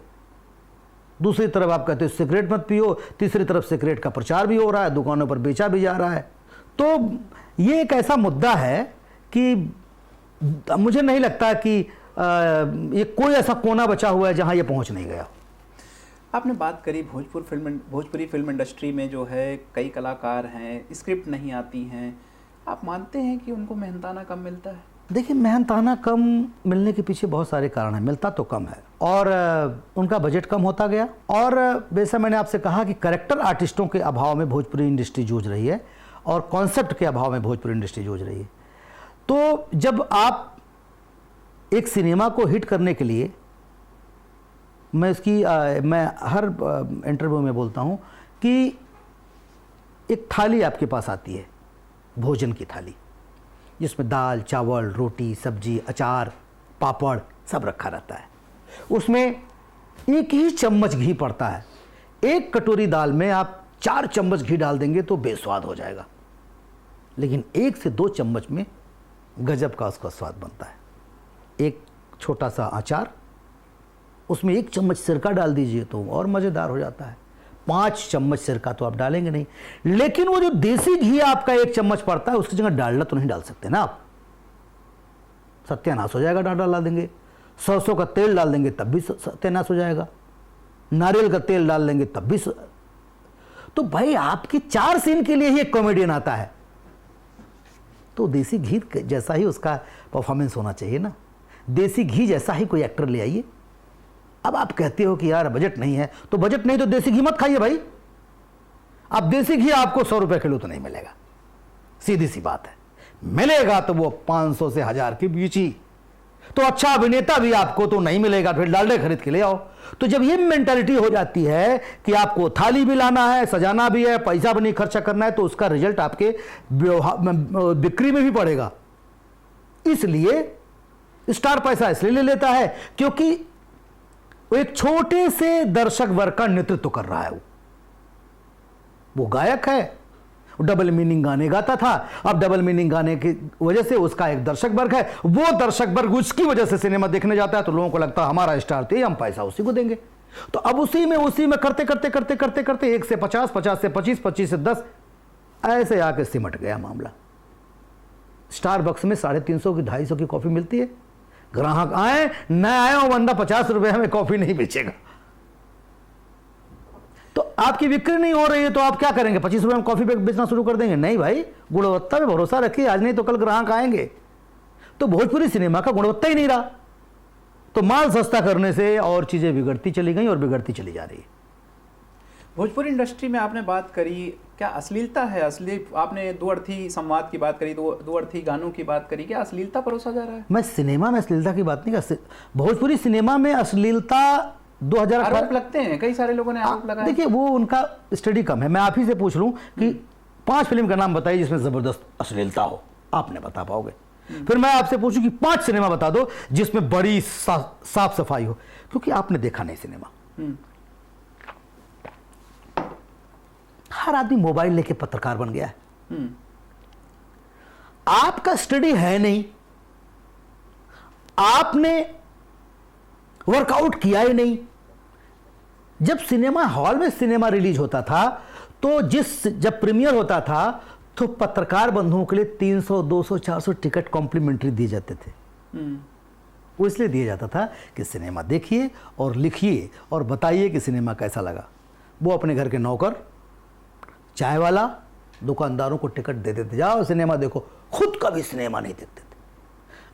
दूसरी तरफ आप कहते हो सिगरेट मत पियो, तीसरी तरफ सिगरेट का प्रचार भी हो रहा है, दुकानों पर बेचा भी जा रहा है। तो ये एक ऐसा मुद्दा है कि मुझे नहीं लगता कि ये कोई ऐसा कोना बचा हुआ है जहां ये पहुंच नहीं गया। आपने बात करी भोजपुरी फिल्म इंडस्ट्री में जो है कई कलाकार हैं, स्क्रिप्ट नहीं आती हैं, आप मानते हैं कि उनको मेहनताना कम मिलता है? देखिए, मेहनताना कम मिलने के पीछे बहुत सारे कारण हैं। मिलता तो कम है और उनका बजट कम होता गया, और वैसा मैंने आपसे कहा कि करेक्टर आर्टिस्टों के अभाव में भोजपुरी इंडस्ट्री जूझ रही है और कॉन्सेप्ट के अभाव में भोजपुरी इंडस्ट्री जूझ रही है। तो जब आप एक सिनेमा को हिट करने के लिए, मैं हर इंटरव्यू में बोलता हूं कि एक थाली आपके पास आती है, भोजन की थाली, जिसमें दाल, चावल, रोटी, सब्जी, अचार, पापड़ सब रखा रहता है। उसमें एक ही चम्मच घी पड़ता है। एक कटोरी दाल में आप 4 चम्मच घी डाल देंगे तो बेस्वाद हो जाएगा, लेकिन 1 से 2 चम्मच में गजब का उसका स्वाद बनता है। एक छोटा सा अचार, उसमें 1 चम्मच सिरका डाल दीजिए तो और मज़ेदार हो जाता है। 5 चम्मच सिरका तो आप डालेंगे नहीं, लेकिन वो जो देसी घी आपका 1 चम्मच पड़ता है उसकी जगह डालडा तो नहीं डाल सकते ना आप, सत्यानाश हो जाएगा। डालडा डाल देंगे, सरसों का तेल डाल देंगे तब भी सत्यानाश हो जाएगा, नारियल का तेल डाल देंगे तब भी तो भाई आपकी 4 सीन के लिए ही एक कॉमेडियन आता है, तो देसी घी जैसा ही उसका परफॉर्मेंस होना चाहिए ना, देसी घी जैसा ही कोई एक्टर ले आइए। अब आप कहते हो कि यार बजट नहीं है, तो बजट नहीं तो देसी घी मत खाइए भाई। अब देसी घी आपको 100 रुपए किलो तो नहीं मिलेगा, सीधी सी बात है। मिलेगा तो वो 500 से 1000 के बीच ही। तो अच्छा अभिनेता भी आपको तो नहीं मिलेगा, फिर डालडे खरीद के ले आओ। तो जब ये मेंटालिटी हो जाती है कि आपको थाली भी लाना है, सजाना भी है, पैसा भी नहीं खर्चा करना है, तो उसका रिजल्ट आपके बिक्री में भी पड़ेगा। इसलिए स्टार पैसा इसलिए ले लेता है क्योंकि वो एक छोटे से दर्शक वर्ग का नेतृत्व कर रहा है। वो गायक है, वो डबल मीनिंग गाने गाता था, अब डबल मीनिंग गाने की वजह से उसका एक दर्शक वर्ग है, वो दर्शक वर्ग उसकी वजह से सिनेमा देखने जाता है, तो लोगों को लगता है हमारा स्टार थे, हम पैसा उसी को देंगे। तो अब उसी में करते करते करते करते करते 1 से 50, 50 से 25, 25 से 10 ऐसे आके सिमट गया मामला। स्टारबक्स में 350 की 250 की कॉफी मिलती है, ग्राहक आए न आए वो बंदा 50 रुपए में कॉफी नहीं बेचेगा। तो आपकी बिक्री नहीं हो रही है तो आप क्या करेंगे, 25 रुपए में कॉफी बेचना शुरू कर देंगे? नहीं भाई, गुणवत्ता पे भरोसा रखिए, आज नहीं तो कल ग्राहक आएंगे। तो भोजपुरी सिनेमा का गुणवत्ता ही नहीं रहा, तो माल सस्ता करने से और चीजें बिगड़ती चली गई और बिगड़ती चली जा रही है। भोजपुरी इंडस्ट्री में आपने बात करी, क्या अश्लीलता है? असली आपने दो अर्थी संवाद की बात करी, दो अर्थी गानों की बात करी, क्या अश्लीलता परोसा जा रहा है? मैं सिनेमा में अश्लीलता की बात नहीं कर, भोजपुरी सिनेमा में अश्लीलता 2018 आरोप लगते हैं, कई सारे लोगों ने आरोप लगाया। देखिए वो उनका स्टडी कम है। मैं आप ही से पूछ लूं कि 5 फिल्म का नाम बताइए जिसमें जबरदस्त अश्लीलता हो, आपने बता पाओगे? फिर मैं आपसे पूछूं कि 5 सिनेमा बता दो जिसमें बड़ी साफ सफाई हो, क्योंकि आपने देखा नहीं सिनेमा। हर आदमी मोबाइल लेके पत्रकार बन गया है। आपका स्टडी है नहीं, आपने वर्कआउट किया ही नहीं। जब सिनेमा हॉल में सिनेमा रिलीज होता था तो जब प्रीमियर होता था तो पत्रकार बंधुओं के लिए 300, 200, 400 टिकट कॉम्प्लीमेंट्री दिए जाते थे। वो इसलिए दिया जाता था कि सिनेमा देखिए और लिखिए और बताइए कि सिनेमा कैसा लगा। वो अपने घर के नौकर, चाय वाला, दुकानदारों को टिकट दे देते, जाओ सिनेमा देखो, खुद कभी सिनेमा नहीं देखते थे।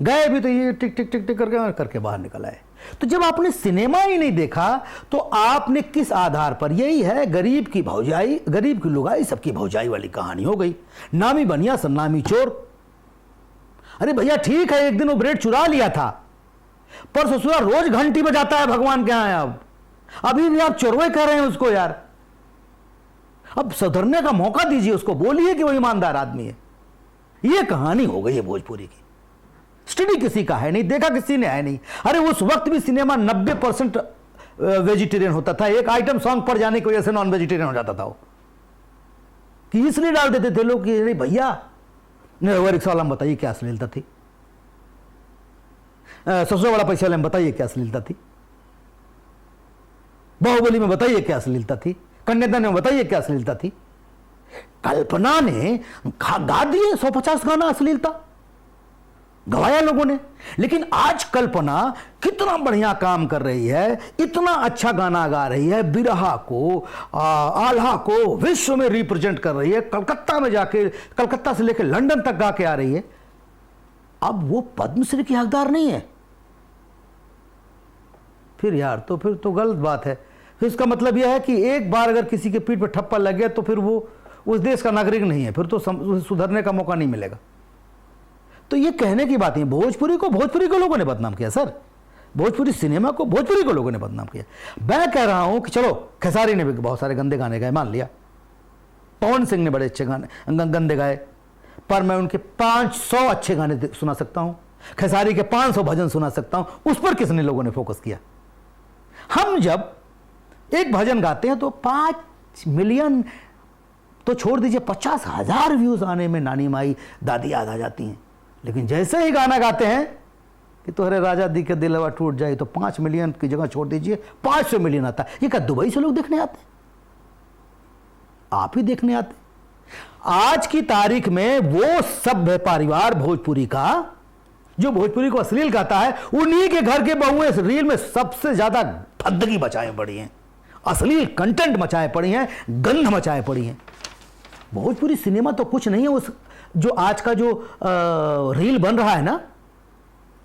गए भी तो ये टिक टिक टिक टिक करके बाहर निकल आए। तो जब आपने सिनेमा ही नहीं देखा तो आपने किस आधार पर, यही है गरीब की भौजाई, गरीब की लुगाई सबकी भौजाई वाली कहानी हो गई। नामी बनिया सन्नामी चोर। अरे भैया ठीक है, एक दिन वो ब्रेड चुरा लिया था, पर ससुरा रोज घंटी बजाता है भगवान के यहां। अब अभी भी आप चोरवे कह रहे हैं उसको यार। अब सुधरने का मौका दीजिए उसको, बोलिए कि वो ईमानदार आदमी है। ये कहानी हो गई है भोजपुरी की। स्टडी किसी का है नहीं, देखा किसी ने है नहीं। अरे उस वक्त भी सिनेमा 90% वेजिटेरियन होता था, एक आइटम सॉन्ग पर जाने की वजह से नॉन वेजिटेरियन हो जाता था वो, कि इसलिए डाल देते थे लोग कि अरे भैया रिक्शा वाला में बताइए क्या अश्लीलता थी, ससुर वाला पैसे वाले में बताइए क्या अश्लीलता थी, बाहुबली में बताइए क्या अश्लीलता थी, कन्यादान में बताइए क्या अश्लीलता थी। कल्पना ने गा दिए 150 गाना अश्लीलता गवाया लोगों ने। लेकिन आज कल्पना कितना बढ़िया काम कर रही है, इतना अच्छा गाना गा रही है, बिरहा को, आल्हा को विश्व में रिप्रेजेंट कर रही है, कलकत्ता में जाके, कलकत्ता से लेकर लंदन तक गा के आ रही है। अब वो पद्मश्री की हकदार नहीं है। फिर यार तो फिर तो गलत बात है। फिर इसका मतलब यह है कि एक बार अगर किसी के पीठ पर ठप्पा लग गया तो फिर वो उस देश का नागरिक नहीं है, फिर तो सुधरने का मौका नहीं मिलेगा। तो ये कहने की बात है। भोजपुरी को लोगों ने बदनाम किया सर, भोजपुरी सिनेमा को, भोजपुरी को लोगों ने बदनाम किया। मैं कह रहा हूं कि चलो खेसारी ने भी बहुत सारे गंदे गाने गाए, मान लिया, पवन सिंह ने बड़े अच्छे गाने गंदे गाए, पर मैं उनके 500 अच्छे गाने सुना सकता हूं, खेसारी के 500 भजन सुना सकता हूं। उस पर किसने लोगों ने फोकस किया? हम जब एक भजन गाते हैं तो 5 मिलियन तो छोड़ दीजिए, 50,000 व्यूज आने में नानी माई दादी याद आ जाती हैं। लेकिन जैसे ही गाना गाते हैं कि तोहरे राजा दी के दिलवा टूट जाए, तो 5 मिलियन की जगह छोड़ दीजिए 500 मिलियन आता है। ये क्या दुबई से लोग देखने आते? आप ही देखने आते। आज की तारीख में वो सभ्य परिवार भोजपुरी का जो भोजपुरी को अश्लील गाता है, उन्हीं के घर के बहुएं रील में सबसे ज्यादा गंदगी मचाए पड़ी हैं, अश्लील कंटेंट मचाए पड़ी हैं, गंध मचाए पड़ी हैं। भोजपुरी सिनेमा तो कुछ नहीं है। उस जो आज का जो रील बन रहा है ना,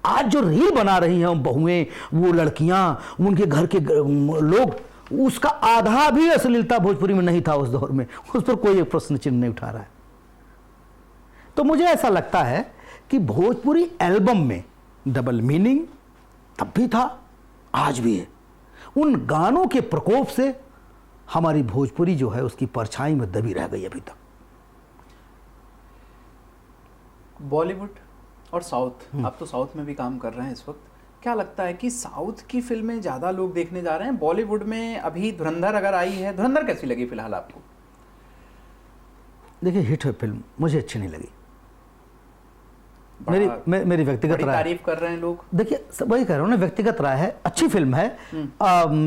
आज जो रील बना रही हैं बहुएं, वो लड़कियां, उनके घर के लोग, उसका आधा भी अश्लीलता भोजपुरी में नहीं था उस दौर में। उस पर कोई प्रश्न चिन्ह नहीं उठा रहा है। तो मुझे ऐसा लगता है कि भोजपुरी एल्बम में डबल मीनिंग तब भी था, आज भी है। उन गानों के प्रकोप से हमारी भोजपुरी जो है उसकी परछाई में दबी रह गई अभी तक। बॉलीवुड और साउथ, आप तो साउथ में भी काम कर रहे हैं इस वक्त, क्या लगता है कि साउथ की फिल्में ज़्यादा लोग देखने जा रहे हैं? बॉलीवुड में अभी धुरंधर अगर आई है, धुरंधर कैसी लगी फिलहाल आपको? देखिए, हिट है फिल्म, मुझे अच्छी नहीं लगी। मेरी व्यक्तिगत राय, तारीफ कर रहे हैं लोग। देखिए, वही कह रहा हूँ ना, व्यक्तिगत राय है। अच्छी फिल्म है,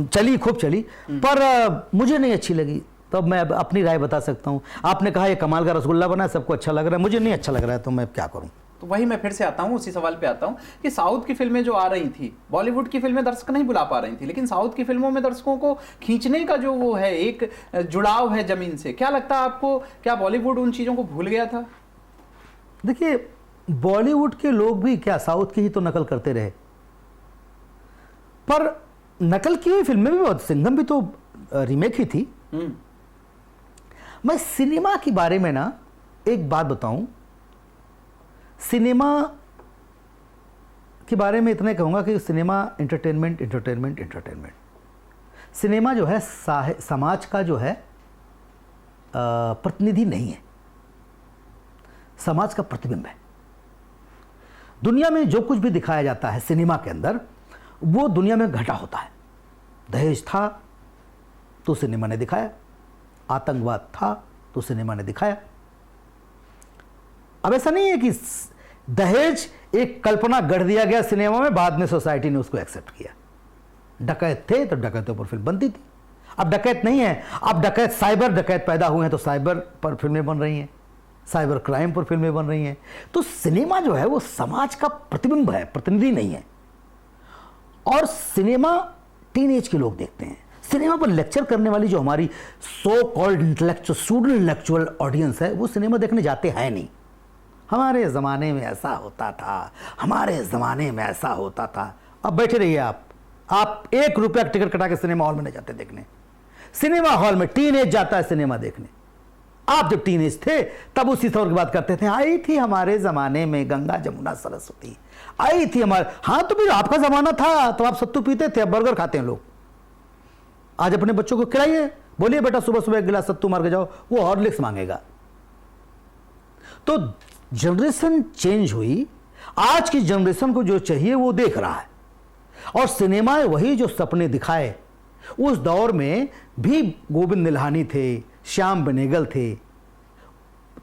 चली, खूब चली, पर मुझे नहीं अच्छी लगी। तो मैं अपनी राय बता सकता हूँ। आपने कहा ये कमाल का रसगुल्ला बना है, सबको अच्छा लग रहा है, मुझे नहीं अच्छा लग रहा है, तो मैं क्या करूँ? तो वही मैं फिर से आता हूँ, उसी सवाल पे आता हूँ कि साउथ की फिल्में जो आ रही थी, बॉलीवुड की फिल्में दर्शक नहीं बुला पा रही थी, लेकिन साउथ की फिल्मों में दर्शकों को खींचने का जो वो है, एक जुड़ाव है जमीन से। क्या लगता है आपको, क्या बॉलीवुड उन चीज़ों को भूल गया था? देखिए, बॉलीवुड के लोग भी क्या साउथ की ही तो नकल करते रहे, पर नकल की हुई फिल्में भी बहुत, सिंघम भी तो रीमेक ही थी। मैं सिनेमा के बारे में ना एक बात बताऊं, सिनेमा के बारे में इतना कहूंगा कि cinema entertainment, entertainment, entertainment. Cinema जो है समाज का जो है प्रतिनिधि नहीं है, समाज का प्रतिबिंब है। दुनिया में जो कुछ भी दिखाया जाता है सिनेमा के अंदर, वो दुनिया में घटा होता है। दहेज था तो सिनेमा ने दिखाया, आतंकवाद था तो सिनेमा ने दिखाया। अब ऐसा नहीं है कि दहेज एक कल्पना गढ़ दिया गया सिनेमा में, बाद में सोसाइटी ने उसको एक्सेप्ट किया। डकैत थे तो डकैतों पर फिल्म बनती थी। अब डकैत नहीं है, अब डकैत, साइबर डकैत पैदा हुए हैं तो साइबर पर फिल्में बन रही हैं, साइबर क्राइम पर फिल्में बन रही हैं। तो सिनेमा जो है वो समाज का प्रतिबिंब है, प्रतिनिधि नहीं है। और सिनेमा टीनेज के लोग देखते हैं। सिनेमा पर लेक्चर करने वाली जो हमारी so called intellectual, pseudo intellectual audience है, वो सिनेमा देखने जाते हैं नहीं। हमारे ज़माने में ऐसा होता था, हमारे ज़माने में ऐसा होता था। अब बैठे रहिए आप 1 रुपया टिकट कटा के सिनेमा हॉल में नहीं जाते देखने। सिनेमा हॉल में टीनेज जाता है सिनेमा देखने। आप जब टीनेज थे तब उसी तौर की बात करते थे, आई थी हमारे ज़माने में गंगा जमुना सरस्वती, आई थी हमारे। हाँ, तो फिर आपका ज़माना था तो आप सत्तू पीते थे, अब बर्गर खाते हैं लोग। आज अपने बच्चों को खिलाइए, बोलिए बेटा सुबह सुबह 1 गिलास सत्तू मार के जाओ, वो हॉर्लिक्स मांगेगा। तो जनरेशन चेंज हुई, आज की जनरेशन को जो चाहिए वो देख रहा है। और सिनेमा वही जो सपने दिखाए। उस दौर में भी गोविंद निल्हानी थे, श्याम बेनेगल थे।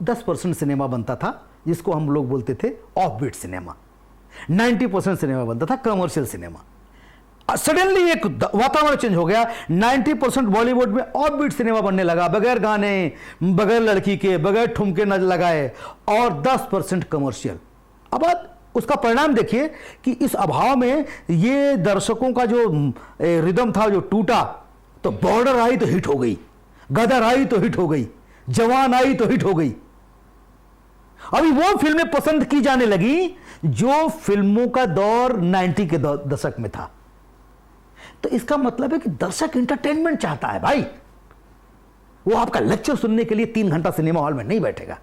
10% सिनेमा बनता था जिसको हम लोग बोलते थे ऑफ बीट सिनेमा। 90% सिनेमा बनता था कमर्शियल सिनेमा। सडनली एक वातावरण चेंज हो गया। 90% बॉलीवुड में ऑफ बीट सिनेमा बनने लगा, बगैर गाने, बगैर लड़की के, बगैर ठुमके न लगाए, और 10% कमर्शियल। अब उसका परिणाम देखिए कि इस अभाव में ये दर्शकों का जो रिदम था जो टूटा। तो बॉर्डर आई तो हिट हो गई, गदर आई तो हिट हो गई, जवान आई तो हिट हो गई। अभी वो फिल्में पसंद की जाने लगी जो फिल्मों का दौर 90 के दशक में था। तो इसका मतलब है कि दर्शक एंटरटेनमेंट चाहता है भाई। वो आपका लेक्चर सुनने के लिए 3 घंटा सिनेमा हॉल में नहीं बैठेगा।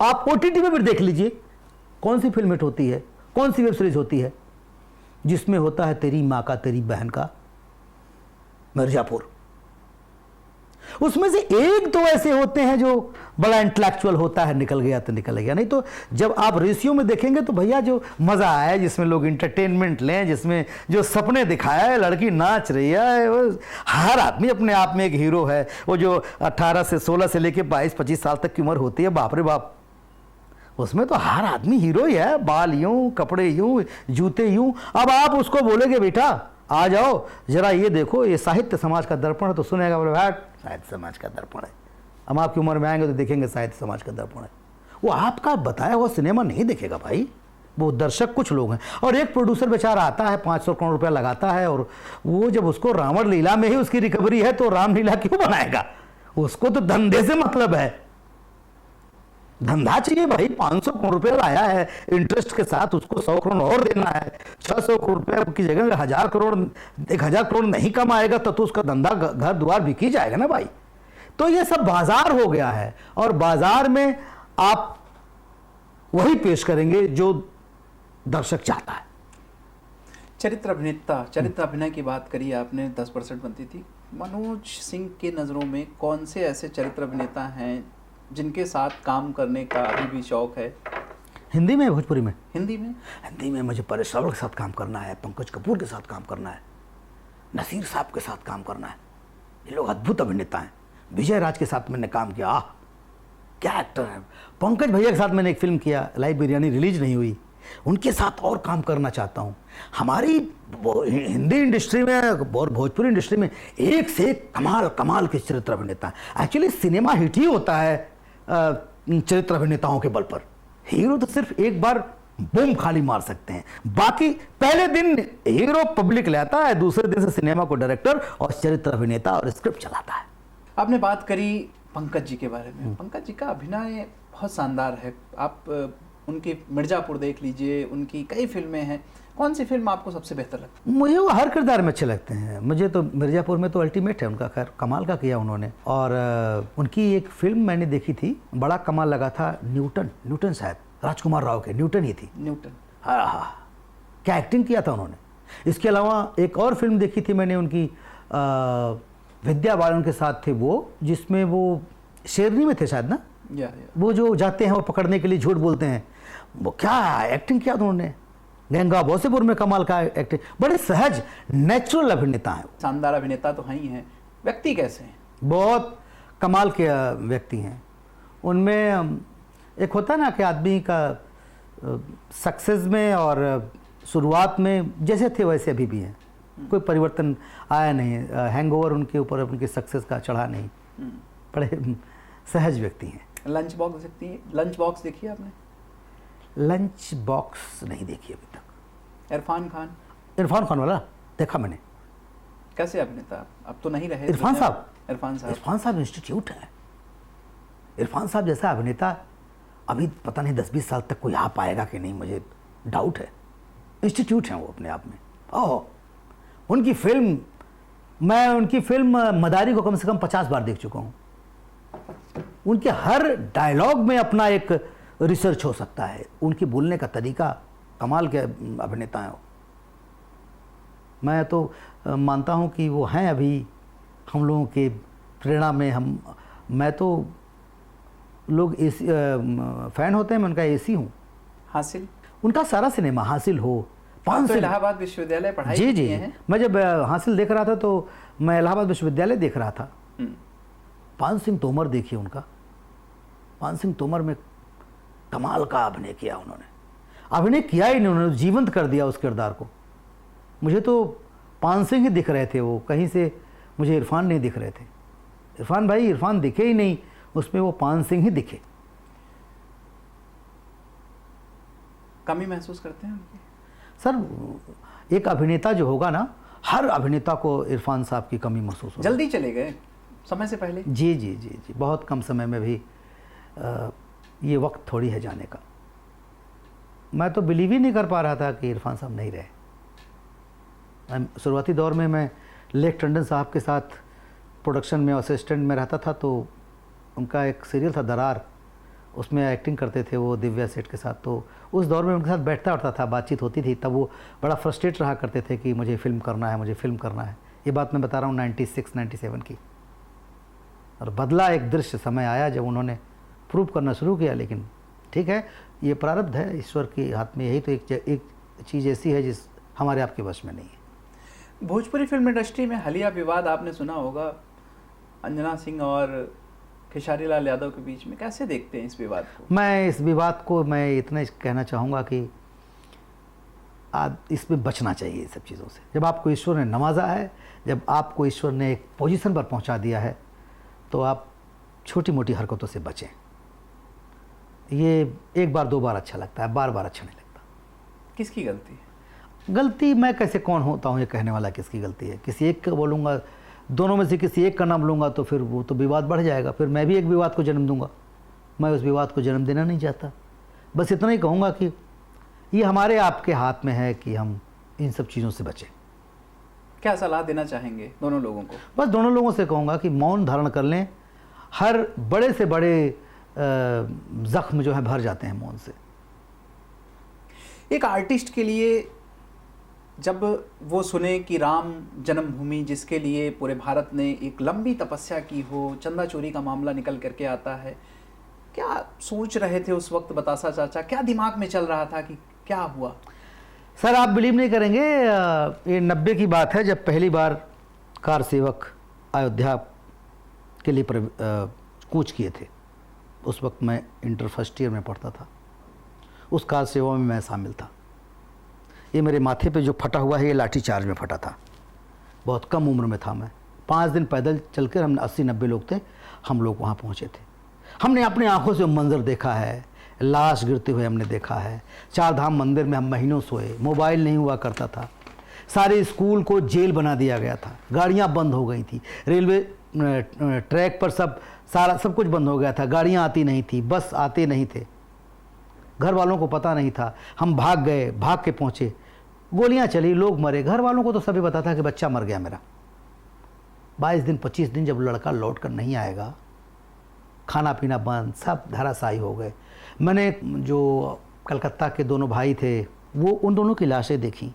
आप ओटीटी में भी देख लीजिए, कौन सी फिल्म हिट होती है, कौन सी वेब सीरीज होती है जिसमें होता है तेरी मां का तेरी बहन का मिर्जापुर। उसमें से 1-2 ऐसे होते हैं जो बड़ा इंटेलेक्चुअल होता है, निकल गया तो निकल गया। नहीं तो जब आप रेशियो में देखेंगे तो भैया जो मजा आया, जिसमें लोग इंटरटेनमेंट लें, जिसमें जो सपने दिखाया है, लड़की नाच रही है, वो हर आदमी अपने आप में एक हीरो है। वो जो 18 से 16 से लेके 22-25 साल तक की उम्र होती है, बाप रे बाप, उसमें तो हर आदमी हीरो ही है। बाल यूं, कपड़े यूं, जूते यूं। अब आप उसको बोलेगे बेटा आ जाओ जरा ये देखो, ये साहित्य समाज का दर्पण है, तो सुनेगा बोले भाई साहित्य समाज का दर्पण है। हम आपकी उम्र में आएंगे तो देखेंगे साहित्य समाज का दर्पण है। वो आपका बताया हुआ सिनेमा नहीं देखेगा भाई। वो दर्शक कुछ लोग हैं। और एक प्रोड्यूसर बेचारा आता है, 500 करोड़ रुपया लगाता है, और वो जब उसको रावण लीला में ही उसकी रिकवरी है तो रामलीला क्यों बनाएगा? उसको तो धंधे से मतलब है, धंधा चाहिए भाई। 500 करोड़ रुपया लाया है इंटरेस्ट के साथ, उसको 100 करोड़ और देना है। 600 करोड़ रुपया की जगह 1000 करोड़ नहीं कमाएगा तो उसका धंधा घर द्वार बिक ही जाएगा ना भाई। तो ये सब बाजार हो गया है, और बाजार में आप वही पेश करेंगे जो दर्शक चाहता है। चरित्र अभिनेता, चरित्र अभिनय की बात करी आपने, 10% बनती थी। मनोज सिंह के नज़रों में कौन से ऐसे चरित्र अभिनेता हैं जिनके साथ काम करने का अभी भी शौक है? हिंदी में, भोजपुरी में? हिंदी में? हिंदी में मुझे परेश रावल के साथ काम करना है, पंकज कपूर के साथ काम करना है, नसीर साहब के साथ काम करना है। ये लोग अद्भुत अभिनेता हैं। विजय राज के साथ मैंने काम किया, क्या एक्टर है। पंकज भैया के साथ मैंने एक फिल्म किया, लाइव बिरयानी, रिलीज नहीं हुई, उनके साथ और काम करना चाहता हूँ। हमारी हिंदी इंडस्ट्री में और भोजपुरी इंडस्ट्री में एक से एक कमाल कमाल के चरित्र अभिनेता हैं। एक्चुअली सिनेमा हिट ही होता है चरित्र अभिनेताओं के बल पर। हीरो तो सिर्फ एक बार बूम खाली मार सकते हैं, बाकी पहले दिन हीरो पब्लिक लाता है, दूसरे दिन से सिनेमा को डायरेक्टर और चरित्र अभिनेता और स्क्रिप्ट चलाता है। आपने बात करी पंकज जी के बारे में। पंकज जी का अभिनय बहुत शानदार है। आप उनकी मिर्जापुर देख लीजिए, उनकी कई फिल्में हैं। कौन सी फिल्म आपको सबसे बेहतर लगती है? मुझे वो हर किरदार में अच्छे लगते हैं। मुझे तो मिर्जापुर में तो अल्टीमेट है उनका, खैर कमाल का किया उन्होंने। और उनकी एक फिल्म मैंने देखी थी, बड़ा कमाल लगा था, न्यूटन साहब, राजकुमार राव के, न्यूटन ही थी। न्यूटन, हाँ, क्या एक्टिंग किया था उन्होंने। इसके अलावा एक और फिल्म देखी थी मैंने उनकी, विद्या बालन के साथ थे वो, जिसमें वो शेरनी में थे शायद ना, या। वो जो जाते हैं और पकड़ने के लिए झूठ बोलते हैं, वो क्या एक्टिंग किया था उन्होंने। गंगा बौसेपुर में कमाल का एक्टिंग, बड़े सहज नेचुरल अभिनेता हैं। शानदार अभिनेता तो हैं ही हैं। व्यक्ति कैसे हैं? बहुत कमाल के व्यक्ति हैं। उनमें एक होता है ना कि आदमी का सक्सेस में और शुरुआत में जैसे थे वैसे अभी भी हैं, कोई परिवर्तन आया नहीं, हैंगओवर उनके ऊपर उनके सक्सेस का चढ़ा नहीं, बड़े सहज व्यक्ति हैं। लंच बॉक्स देखी आपने? लंच बॉक्स नहीं देखी अभी तक। इरफान खान वाला देखा मैंने। कैसे अभिनेता? अब तो नहीं रहे। इरफान साहब इंस्टीट्यूट है। इरफान साहब जैसा अभिनेता अभी पता नहीं 10-20 साल तक कोई आ पाएगा कि नहीं, मुझे डाउट है। इंस्टीट्यूट हैं वो अपने आप में। उनकी फिल्म मदारी को कम से कम 50 बार देख चुका हूँ। उनके हर डायलॉग में अपना एक रिसर्च हो सकता है। उनकी बोलने का तरीका, कमाल के अभिनेता हैं। मैं तो मानता हूँ कि वो हैं अभी हम लोगों के प्रेरणा में। मैं तो लोग एसी फैन होते हैं, मैं उनका एसी हूँ। हासिल, उनका सारा सिनेमा, हासिल हो, पान तो इलाहाबाद विश्वविद्यालय पढ़ाई जी हैं। मैं जब हासिल देख रहा था तो मैं इलाहाबाद विश्वविद्यालय देख रहा था। पान सिंह तोमर देखिए उनका, पान सिंह तोमर में कमाल का अभिनय किया उन्होंने। अभिनय किया ही नहीं, उन्होंने जीवंत कर दिया उस किरदार को। मुझे तो पान सिंह ही दिख रहे थे वो, कहीं से मुझे इरफान नहीं दिख रहे थे। इरफान दिखे ही नहीं उसमें, वो पान सिंह ही दिखे। कमी महसूस करते हैं उनकी? सर, एक अभिनेता जो होगा ना, हर अभिनेता को इरफान साहब की कमी महसूस होगी। जल्दी चले गए समय से पहले? जी, बहुत कम समय में भी ये वक्त थोड़ी है जाने का। मैं तो बिलीव ही नहीं कर पा रहा था कि इरफान साहब नहीं रहे। शुरुआती दौर में मैं लेक टंडन साहब के साथ प्रोडक्शन में असिस्टेंट में रहता था, तो उनका एक सीरियल था दरार, उसमें एक्टिंग करते थे वो दिव्या सेठ के साथ। तो उस दौर में उनके साथ बैठता उठता था, बातचीत होती थी। तब वो बड़ा फ्रस्ट्रेट रहा करते थे कि मुझे फिल्म करना है। ये बात मैं बता रहा हूँ 96-97 की। और बदला एक दृश्य समय आया जब उन्होंने प्रूव करना शुरू किया। लेकिन ठीक है, ये प्रारब्ध है ईश्वर के हाथ में। यही तो एक चीज़ ऐसी है जिस हमारे आपके वश में नहीं है। भोजपुरी फिल्म इंडस्ट्री में हालिया विवाद आपने सुना होगा, अंजना सिंह और खेसारी लाल यादव के बीच में। कैसे देखते हैं इस विवाद को? मैं इस विवाद को इतना कहना चाहूँगा कि इसमें बचना चाहिए ये सब चीज़ों से। जब आपको ईश्वर ने नवाजा है, जब आपको ईश्वर ने एक पोजीशन पर पहुँचा दिया है, तो आप छोटी मोटी हरकतों से बचें। ये एक बार 2 बार अच्छा लगता है, बार अच्छा नहीं लगता। किसकी गलती है? गलती मैं कैसे कौन होता हूँ ये कहने वाला किसकी गलती है? किसी एक का बोलूँगा, दोनों में से किसी एक का नाम लूँगा तो फिर वो तो विवाद बढ़ जाएगा, फिर मैं भी एक विवाद को जन्म दूंगा। मैं उस विवाद को जन्म देना नहीं चाहता। बस इतना ही कहूँगा कि ये हमारे आपके हाथ में है कि हम इन सब चीज़ों से बचें। क्या सलाह देना चाहेंगे दोनों लोगों को? बस दोनों लोगों से कहूँगा कि मौन धारण कर लें। हर बड़े से बड़े जख्म जो है भर जाते हैं मौन से। एक आर्टिस्ट के लिए जब वो सुने कि राम जन्मभूमि, जिसके लिए पूरे भारत ने एक लंबी तपस्या की हो, चंदा चोरी का मामला निकल करके आता है, क्या सोच रहे थे उस वक्त बतासा चाचा, क्या दिमाग में चल रहा था कि क्या हुआ? सर आप बिलीव नहीं करेंगे, ये 90 की बात है जब पहली बार कार सेवक अयोध्या के लिए कूच किए थे। उस वक्त मैं इंटर फर्स्ट ईयर में पढ़ता था। उस कार सेवा में मैं शामिल था। ये मेरे माथे पे जो फटा हुआ है ये लाठी चार्ज में फटा था। बहुत कम उम्र में था मैं। 5 दिन पैदल चलकर हम 80-90 लोग थे, हम लोग वहाँ पहुँचे थे। हमने अपनी आंखों से मंजर देखा है, लाश गिरते हुए हमने देखा है। 4 धाम मंदिर में हम महीनों सोए, मोबाइल नहीं हुआ करता था, सारे स्कूल को जेल बना दिया गया था, गाड़ियाँ बंद हो गई थी, रेलवे ट्रैक पर सब कुछ बंद हो गया था, गाड़ियाँ आती नहीं थी, बस आते नहीं थे, घर वालों को पता नहीं था। हम भाग गए, भाग के पहुँचे, गोलियाँ चली, लोग मरे। घर वालों को तो सभी पता था कि बच्चा मर गया मेरा। 22 दिन 25 दिन जब लड़का लौट कर नहीं आएगा, खाना पीना बंद, सब धराशायी हो गए। मैंने जो कलकत्ता के दोनों भाई थे वो उन दोनों की लाशें देखी,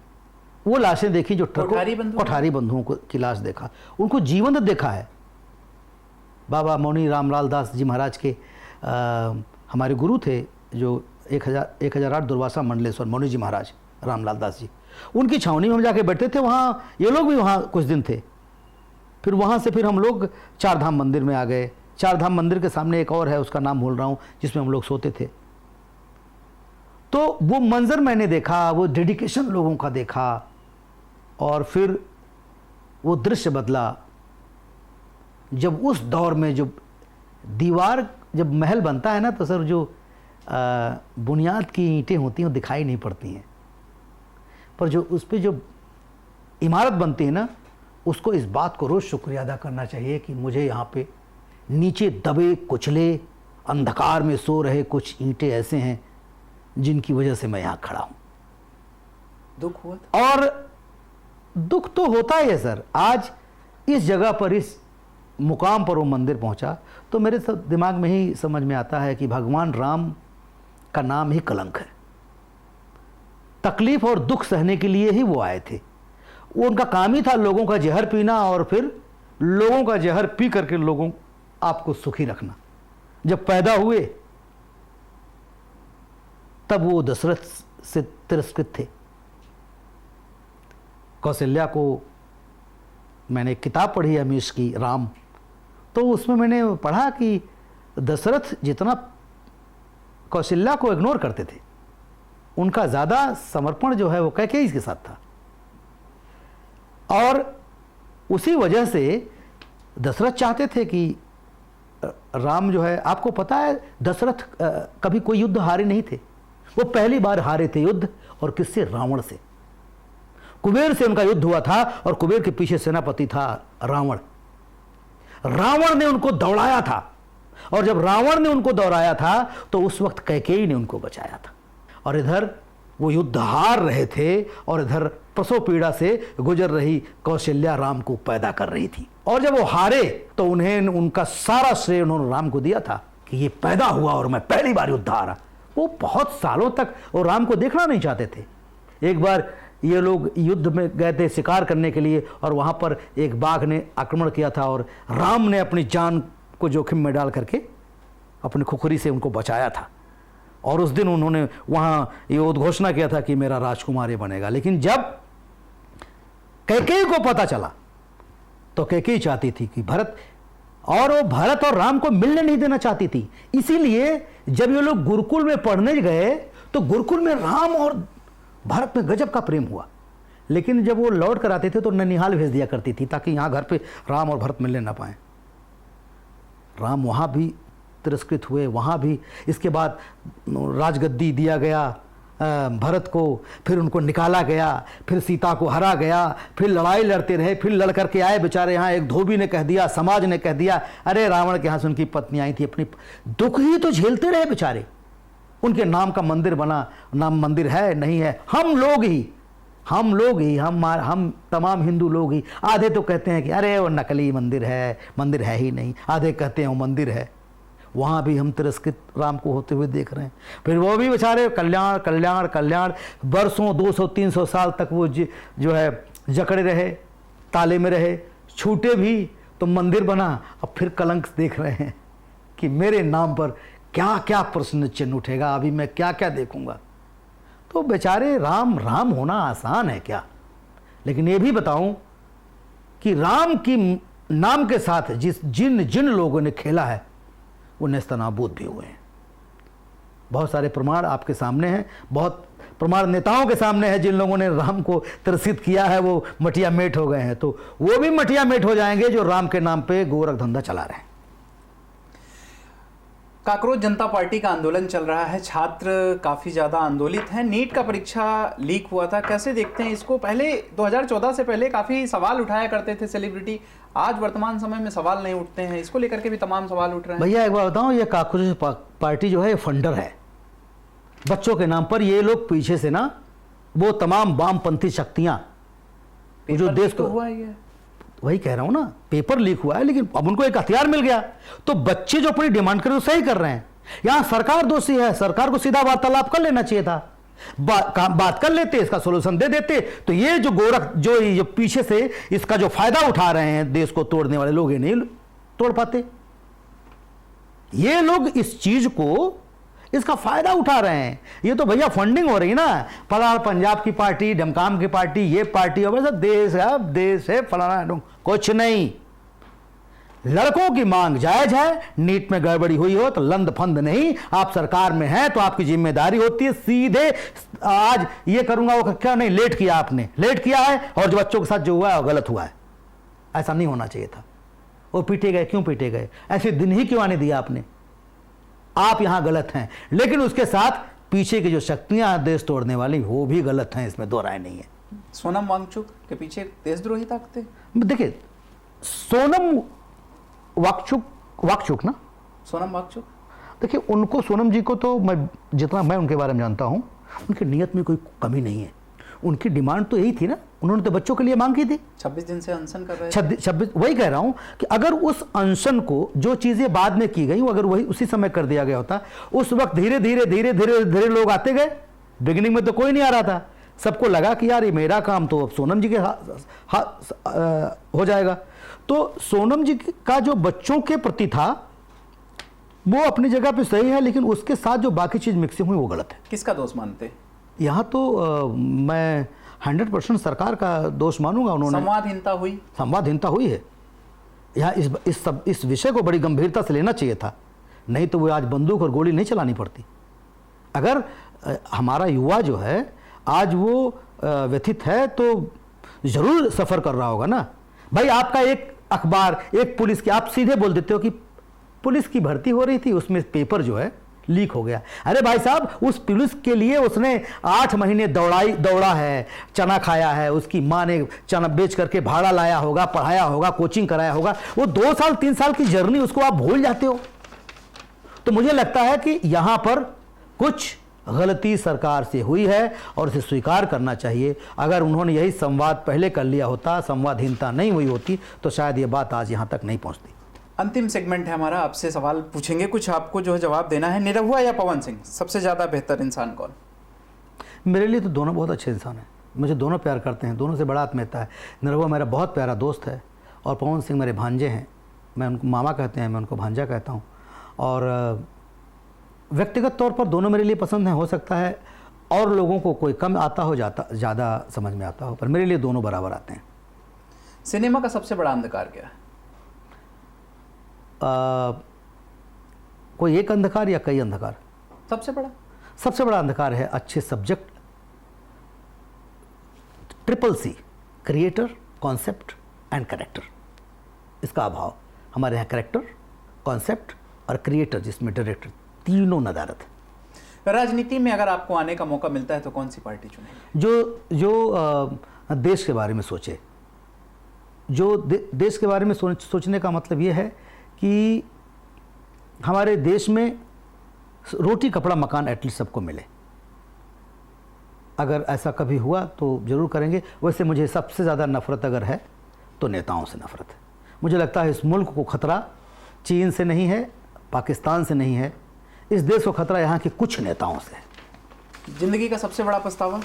वो लाशें देखी जो कोठारी बंधुओं को की लाश देखा, उनको जीवंत देखा है। बाबा मौनी रामलाल दास जी महाराज के हमारे गुरु थे जो 1008 दुर्वासा मंडलेश्वर मौनी जी महाराज रामलाल दास जी, उनकी छावनी में हम जाके बैठे थे। वहाँ ये लोग भी वहाँ कुछ दिन थे। फिर वहाँ से फिर हम लोग 4 धाम मंदिर में आ गए। 4 धाम मंदिर के सामने एक और है, उसका नाम भूल रहा हूँ, जिसमें हम लोग सोते थे। तो वो मंजर मैंने देखा, वो डेडिकेशन लोगों का देखा, और फिर वो दृश्य बदला जब उस दौर में जो दीवार, जब महल बनता है ना तो सर जो बुनियाद की ईंटें होती हैं वो दिखाई नहीं पड़ती हैं, पर जो उस पर जो इमारत बनती है ना, उसको इस बात को रोज़ शुक्रिया अदा करना चाहिए कि मुझे यहाँ पे नीचे दबे कुचले अंधकार में सो रहे कुछ ईंटें ऐसे हैं जिनकी वजह से मैं यहाँ खड़ा हूँ। दुख हुआ था? और दुख तो होता ही है सर। आज इस जगह पर, इस मुकाम पर वो मंदिर पहुँचा तो मेरे सब दिमाग में ही समझ में आता है कि भगवान राम का नाम ही कलंक है। तकलीफ और दुख सहने के लिए ही वो आए थे। वो उनका काम ही था लोगों का जहर पीना, और फिर लोगों का जहर पी करके लोगों आपको सुखी रखना। जब पैदा हुए तब वो दशरथ से तिरस्कृत थे। कौशल्या को मैंने एक किताब पढ़ी अमीश की, राम, तो उसमें मैंने पढ़ा कि दशरथ जितना कौशल्या को इग्नोर करते थे, उनका ज़्यादा समर्पण जो है वो कैकेयी के साथ था। और उसी वजह से दशरथ चाहते थे कि राम जो है, आपको पता है दशरथ कभी कोई युद्ध हारे नहीं थे। वो पहली बार हारे थे युद्ध, और किससे? रावण से। कुबेर से उनका युद्ध हुआ था, और कुबेर के पीछे सेनापति था रावण। रावण ने उनको दौड़ाया था, और जब रावण ने उनको दौड़ाया था तो उस वक्त कैकेयी ने उनको बचाया था। और इधर वो युद्ध हार रहे थे, और इधर प्रसव पीड़ा से गुजर रही कौशल्या राम को पैदा कर रही थी। और जब वो हारे तो उन्हें उनका सारा श्रेय उन्होंने राम को दिया था कि ये पैदा हुआ और मैं पहली बार युद्ध हारा। वो बहुत सालों तक वो राम को देखना नहीं चाहते थे। एक बार ये लोग युद्ध में गए थे शिकार करने के लिए, और वहाँ पर एक बाघ ने आक्रमण किया था, और राम ने अपनी जान को जोखिम में डाल करके अपनी खुखरी से उनको बचाया था। और उस दिन उन्होंने वहाँ ये उद्घोषणा किया था कि मेरा राजकुमार ये बनेगा। लेकिन जब कैकेयी को पता चला तो कैकेयी चाहती थी कि भरत, और वो भरत और राम को मिलने नहीं देना चाहती थी। इसीलिए जब ये लोग गुरुकुल में पढ़ने गए तो गुरुकुल में राम और भरत में गजब का प्रेम हुआ। लेकिन जब वो लौट कर आते थे तो ननिहाल भेज दिया करती थी, ताकि यहाँ घर पे राम और भरत मिलने ना पाए। राम वहाँ भी तिरस्कृत हुए, वहाँ भी। इसके बाद राजगद्दी दिया गया भरत को, फिर उनको निकाला गया, फिर सीता को हरा गया, फिर लड़ाई लड़ते रहे, फिर लड़ करके आए बेचारे यहाँ। एक धोबी ने कह दिया, समाज ने कह दिया, अरे रावण के यहाँ से उनकी पत्नी आई थी, अपनी दुख ही तो झेलते रहे बेचारे। उनके नाम का मंदिर बना, नाम मंदिर है नहीं है, हम लोग ही हम तमाम हिंदू लोग ही। आधे तो कहते हैं कि अरे वो नकली मंदिर है ही नहीं, आधे कहते हैं वो मंदिर है। वहाँ भी हम तिरस्कृत राम को होते हुए देख रहे हैं। फिर वो भी बेचारे कल्याण कल्याण कल्याण, बरसों 200-300 साल तक वो जो है जकड़े रहे, ताले में रहे, छूटे भी तो मंदिर बना। अब फिर कलंक देख रहे हैं कि मेरे नाम पर क्या क्या प्रश्न चिन्ह उठेगा, अभी मैं क्या क्या देखूंगा। तो बेचारे राम राम होना आसान है क्या? लेकिन ये भी बताऊं कि राम की नाम के साथ जिन जिन लोगों ने खेला है वो नेस्तनाबूद भी हुए हैं। बहुत सारे प्रमाण आपके सामने हैं, बहुत प्रमाण नेताओं के सामने है। जिन लोगों ने राम को त्रसित किया है वो मटिया मेट हो गए हैं, तो वो भी मटिया मेट हो जाएंगे जो राम के नाम पे गोरख धंधा चला रहे हैं। काकरोच जनता पार्टी का आंदोलन चल रहा है, छात्र काफी ज्यादा आंदोलित हैं। नीट का परीक्षा लीक हुआ था, कैसे देखते हैं इसको? पहले 2014 से पहले काफी सवाल उठाया करते थे सेलिब्रिटी, आज वर्तमान समय में सवाल नहीं उठते हैं। इसको लेकर के भी तमाम सवाल उठ रहे हैं। भैया एक बात बताऊं, ये काकरोच पार्टी जो है फंडर है बच्चों के नाम पर। ये लोग पीछे से ना वो तमाम वामपंथी शक्तियां जो देश को हुआ है, वही कह रहा हूं ना, पेपर लीक हुआ है, लेकिन अब उनको एक हथियार मिल गया। तो बच्चे जो अपनी डिमांड कर रहे सही कर रहे हैं। यहां सरकार दोषी है, सरकार को सीधा वार्तालाप कर लेना चाहिए था, बात कर लेते, इसका सोल्यूशन दे देते। तो ये जो गोरख जो पीछे से इसका जो फायदा उठा रहे हैं देश को तोड़ने वाले लोग, ये नहीं तोड़ पाते। ये लोग इस चीज को इसका फायदा उठा रहे हैं। ये तो भैया फंडिंग हो रही ना, फलाना पंजाब की पार्टी, ढमकाम की पार्टी, ये पार्टी और वैसा देश है फलाना, कुछ नहीं। लड़कों की मांग जायज है, नीट में गड़बड़ी हुई हो तो लंद फंद नहीं, आप सरकार में हैं तो आपकी जिम्मेदारी होती है सीधे आज ये करूंगा वो क्या नहीं। लेट किया, आपने लेट किया है, और जो बच्चों के साथ जो हुआ है वो गलत हुआ है। ऐसा नहीं होना चाहिए था। वो पीटे गए, क्यों पीटे गए? ऐसे दिन ही क्यों आने दिया आपने? आप यहां गलत हैं, लेकिन उसके साथ पीछे की जो शक्तियां देश तोड़ने वाली वो भी गलत हैं, इसमें दो राय नहीं है। सोनम वांगचुक के पीछे देशद्रोही ताकतें। देखिए सोनम वाकचुक ना, सोनम वांगचुक, देखिए उनको, सोनम जी को तो जितना मैं उनके बारे में जानता हूं, उनकी नीयत में कोई कमी नहीं है। उनकी डिमांड तो यही थी ना, उन्होंने तो बच्चों के लिए मांग की थी। 26 दिन से अनशन कर रहे हैं। 26, वही कह रहा हूं कि अगर उस अनशन को जो चीजें बाद में की गई अगर वही उसी समय कर दिया गया होता, उस वक्त धीरे धीरे लोग आते गए। बिगिनिंग में तो कोई नहीं आ रहा था, सबको लगा कि यार ये मेरा काम तो अब सोनम जी के हो जाएगा। तो सोनम जी का जो बच्चों के प्रति था वो अपनी जगह पे सही है, लेकिन उसके साथ जो बाकी चीज मिक्सिंग हुई वो गलत है। किसका दोष मानते? यहाँ तो मैं 100% सरकार का दोष मानूंगा। उन्होंने संवादहीनता हुई है। यहाँ इस विषय को बड़ी गंभीरता से लेना चाहिए था, नहीं तो वो आज बंदूक और गोली नहीं चलानी पड़ती। अगर हमारा युवा जो है आज वो व्यथित है तो जरूर सफर कर रहा होगा ना। भाई आपका एक अखबार, एक पुलिस की, आप सीधे बोल देते हो कि पुलिस की भर्ती हो रही थी, उसमें पेपर जो है लीक हो गया। अरे भाई साहब, उस पुलिस के लिए उसने 8 महीने दौड़ा है, चना खाया है, उसकी माँ ने चना बेच करके भाड़ा लाया होगा, पढ़ाया होगा, कोचिंग कराया होगा। वो 2 साल 3 साल की जर्नी उसको आप भूल जाते हो। तो मुझे लगता है कि यहां पर कुछ गलती सरकार से हुई है और इसे स्वीकार करना चाहिए। अगर उन्होंने यही संवाद पहले कर लिया होता, संवादहीनता नहीं हुई होती, तो शायद ये बात आज यहां तक नहीं पहुंचती। अंतिम सेगमेंट है हमारा, आपसे सवाल पूछेंगे, कुछ आपको जो है जवाब देना है। निरहुआ या पवन सिंह, सबसे ज़्यादा बेहतर इंसान कौन? मेरे लिए तो दोनों बहुत अच्छे इंसान हैं, मुझे दोनों प्यार करते हैं, दोनों से बड़ा आत्मीयता है। निरहुआ मेरा बहुत प्यारा दोस्त है और पवन सिंह मेरे भांजे हैं। मैं उनको मामा कहते हैं, मैं उनको भांजा कहता हूँ। और व्यक्तिगत तौर पर दोनों मेरे लिए पसंद हैं। हो सकता है और लोगों को कोई कम आता हो, ज़्यादा समझ में आता हो, पर मेरे लिए दोनों बराबर आते हैं। सिनेमा का सबसे बड़ा अंधकार क्या है? कोई एक अंधकार या कई अंधकार? सबसे बड़ा अंधकार है अच्छे subject, CCC, creator, concept and character, इसका अभाव। हमारे यहाँ कैरेक्टर, कॉन्सेप्ट और क्रिएटर, जिसमें डायरेक्टर, तीनों नदारत है। राजनीति में अगर आपको आने का मौका मिलता है तो कौन सी पार्टी चुनेंगे? जो देश के बारे में सोचे। जो देश के बारे में सोचने का मतलब ये है कि हमारे देश में रोटी कपड़ा मकान एटलीस्ट सबको मिले। अगर ऐसा कभी हुआ तो ज़रूर करेंगे। वैसे मुझे सबसे ज़्यादा नफ़रत अगर है तो नेताओं से नफ़रत है। मुझे लगता है इस मुल्क को खतरा चीन से नहीं है, पाकिस्तान से नहीं है, इस देश को खतरा यहाँ के कुछ नेताओं से है। जिंदगी का सबसे बड़ा पछतावा?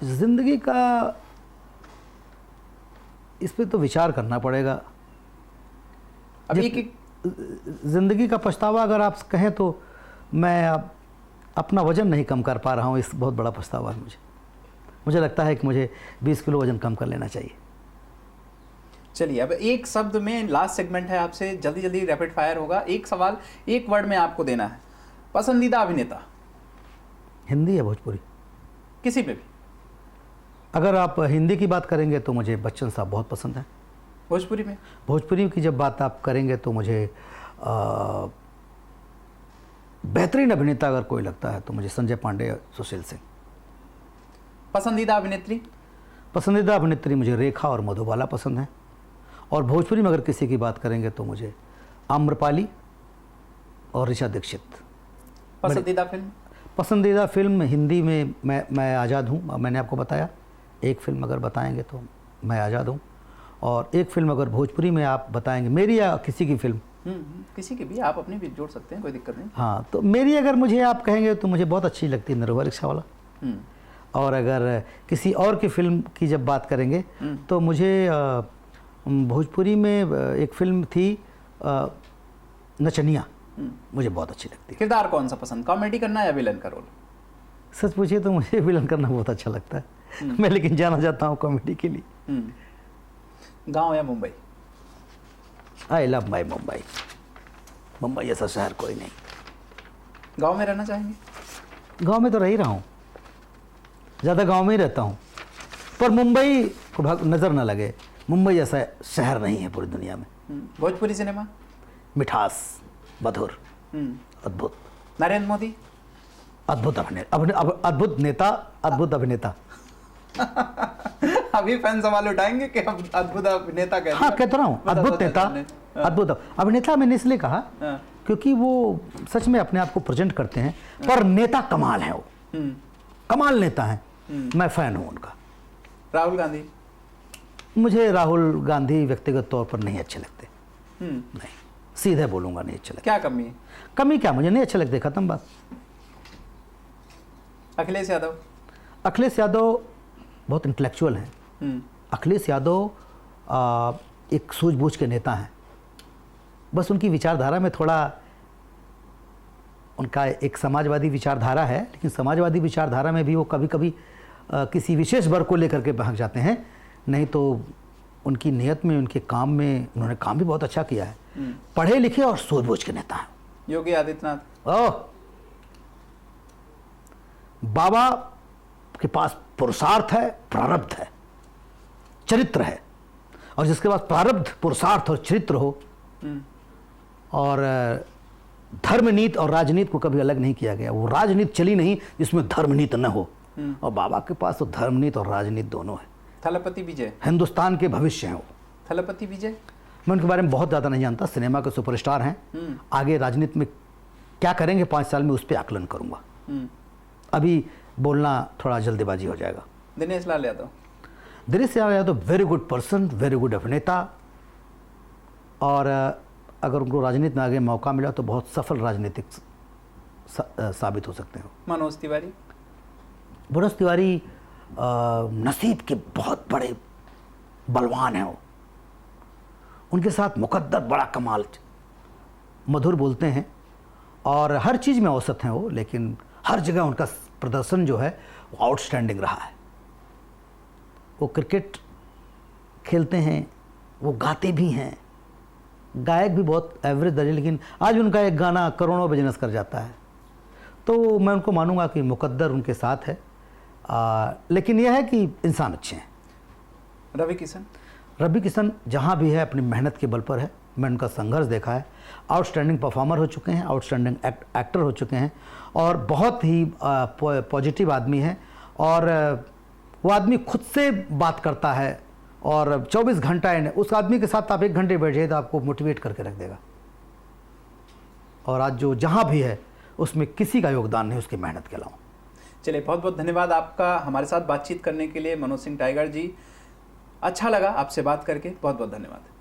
जिंदगी का, इस पे तो विचार करना पड़ेगा। अभी ज़िंदगी का पछतावा अगर आप कहें तो मैं अब अपना वज़न नहीं कम कर पा रहा हूँ, इस बहुत बड़ा पछतावा है मुझे लगता है कि मुझे 20 किलो वज़न कम कर लेना चाहिए। चलिए, अब एक शब्द में लास्ट सेगमेंट है, आपसे जल्दी जल्दी रैपिड फायर होगा। एक सवाल एक वर्ड में आपको देना है। पसंदीदा अभिनेता? हिंदी या भोजपुरी? किसी पे भी। अगर आप हिंदी की बात करेंगे तो मुझे बच्चन साहब बहुत पसंद है। भोजपुरी में? भोजपुरी की जब बात आप करेंगे तो मुझे बेहतरीन अभिनेता अगर कोई लगता है तो मुझे संजय पांडे और सुशील सिंह। पसंदीदा अभिनेत्री? पसंदीदा अभिनेत्री मुझे रेखा और मधुबाला पसंद है। और भोजपुरी में अगर किसी की बात करेंगे तो मुझे आम्रपाली और ऋचा दीक्षित। पसंदीदा फिल्म? पसंदीदा फिल्म हिंदी में मैं आज़ाद हूँ, मैंने आपको बताया। एक फिल्म अगर बताएंगे तो मैं आज़ाद हूँ। और एक फिल्म अगर भोजपुरी में आप बताएंगे, मेरी या किसी की फिल्म? किसी की भी, आप अपनी भी जोड़ सकते हैं, कोई दिक्कत नहीं। हाँ, तो मेरी अगर मुझे आप कहेंगे तो मुझे बहुत अच्छी लगती है निरहुआ रिक्शा वाला। और अगर किसी और की फिल्म की जब बात करेंगे तो मुझे भोजपुरी में एक फिल्म थी नचनिया, मुझे बहुत अच्छी लगती है। किरदार कौन सा पसंद, कॉमेडी करना या विलन का रोल? सच पूछिए तो मुझे विलन करना बहुत अच्छा लगता है। मैं लेकिन जाना चाहता हूँ कॉमेडी के लिए। गांव या Mumbai? I love my Mumbai. Mumbai ऐसा शहर कोई नहीं। गांव में रहना चाहेंगे? गांव में तो रह ही रहा हूँ, ज़्यादा गांव में ही रहता हूँ, पर मुंबई को नज़र ना लगे, मुंबई ऐसा शहर नहीं है पूरी दुनिया में। भोजपुरी सिनेमा? मिठास, मधुर, अद्भुत। नरेंद्र मोदी? अद्भुत अद्भुत नेता, अद्भुत अभिनेता। अभी फैन सवाल उठाएंगे कि अब अद्भुत अभिनेता कहते हैं। हाँ, कहता रहा हूँ अद्भुत नेता, अद्भुत अभिनेता। मैंने इसलिए कहा क्योंकि वो सच में अपने आप को प्रेजेंट करते हैं, पर नेता कमाल है, वो कमाल नेता हैं। मैं फैन हूँ उनका। राहुल गांधी? मुझे राहुल गांधी व्यक्तिगत तौर पर नहीं अच्छे लगते। नहीं, सीधे बोलूंगा, नहीं अच्छे लगते। क्या कमी है? कमी क्या, मुझे नहीं अच्छे लगते, खत्म बात। अखिलेश यादव? अखिलेश यादव बहुत इंटेलेक्चुअल हैं। अखिलेश यादव एक सूझबूझ के नेता हैं। बस उनकी विचारधारा में थोड़ा, उनका एक समाजवादी विचारधारा है, लेकिन समाजवादी विचारधारा में भी वो कभी कभी किसी विशेष वर्ग को लेकर के भाग जाते हैं। नहीं तो उनकी नियत में, उनके काम में, उन्होंने काम भी बहुत अच्छा किया है। पढ़े लिखे और सूझबूझ के नेता हैं। योगी आदित्यनाथ? ओह, बाबा के पास पुरुषार्थ है, प्रारब्ध है, चरित्र है। और जिसके पास प्रारब्ध, पुरुषार्थ और चरित्र हो, और धर्मनीति और राजनीति को कभी अलग नहीं किया गया। वो राजनीति चली नहीं जिसमें धर्मनीति न हो, और बाबा के पास तो धर्मनीति और राजनीति दोनों है। थलपति विजय? हिंदुस्तान के भविष्य हैं वो। थलपति विजय? मैं उनके बारे में बहुत ज़्यादा नहीं जानता, सिनेमा के सुपरस्टार हैं। आगे राजनीति में क्या करेंगे 5 साल में, उस पर आकलन करूंगा। अभी बोलना थोड़ा जल्दीबाजी हो जाएगा। Dinesh Lal Yadav? Dinesh Lal Yadav very good person, very good अभिनेता, और अगर उनको राजनीति में आगे मौका मिला तो बहुत सफल राजनीतिक साबित हो सकते हैं। मनोज तिवारी? मनोज तिवारी नसीब के बहुत बड़े बलवान हैं। वो, उनके साथ मुकद्दर बड़ा कमाल, मधुर बोलते हैं और हर चीज़ में औसत हैं वो, लेकिन हर जगह उनका प्रदर्शन जो है वो आउटस्टैंडिंग रहा है। वो क्रिकेट खेलते हैं, वो गाते भी हैं, गायक भी बहुत एवरेज दर्जे, लेकिन आज उनका एक गाना करोड़ों बिजनेस कर जाता है। तो मैं उनको मानूंगा कि मुकद्दर उनके साथ है। लेकिन यह है कि इंसान अच्छे हैं। रवि किशन? रवि किशन जहाँ भी है अपनी मेहनत के बल पर है। मैं उनका संघर्ष देखा है। आउटस्टैंडिंग परफॉर्मर हो चुके हैं, आउटस्टैंडिंग एक्टर हो चुके हैं, और बहुत ही पॉजिटिव आदमी है। और वो आदमी खुद से बात करता है, और 24 घंटा उस आदमी के साथ आप 1 घंटे बैठ जाए तो आपको मोटिवेट करके रख देगा। और आज जो जहाँ भी है उसमें किसी का योगदान नहीं उसकी मेहनत के अलावा। चलिए, बहुत बहुत धन्यवाद आपका हमारे साथ बातचीत करने के लिए मनोज सिंह टाइगर जी। अच्छा लगा आपसे बात करके, बहुत बहुत धन्यवाद।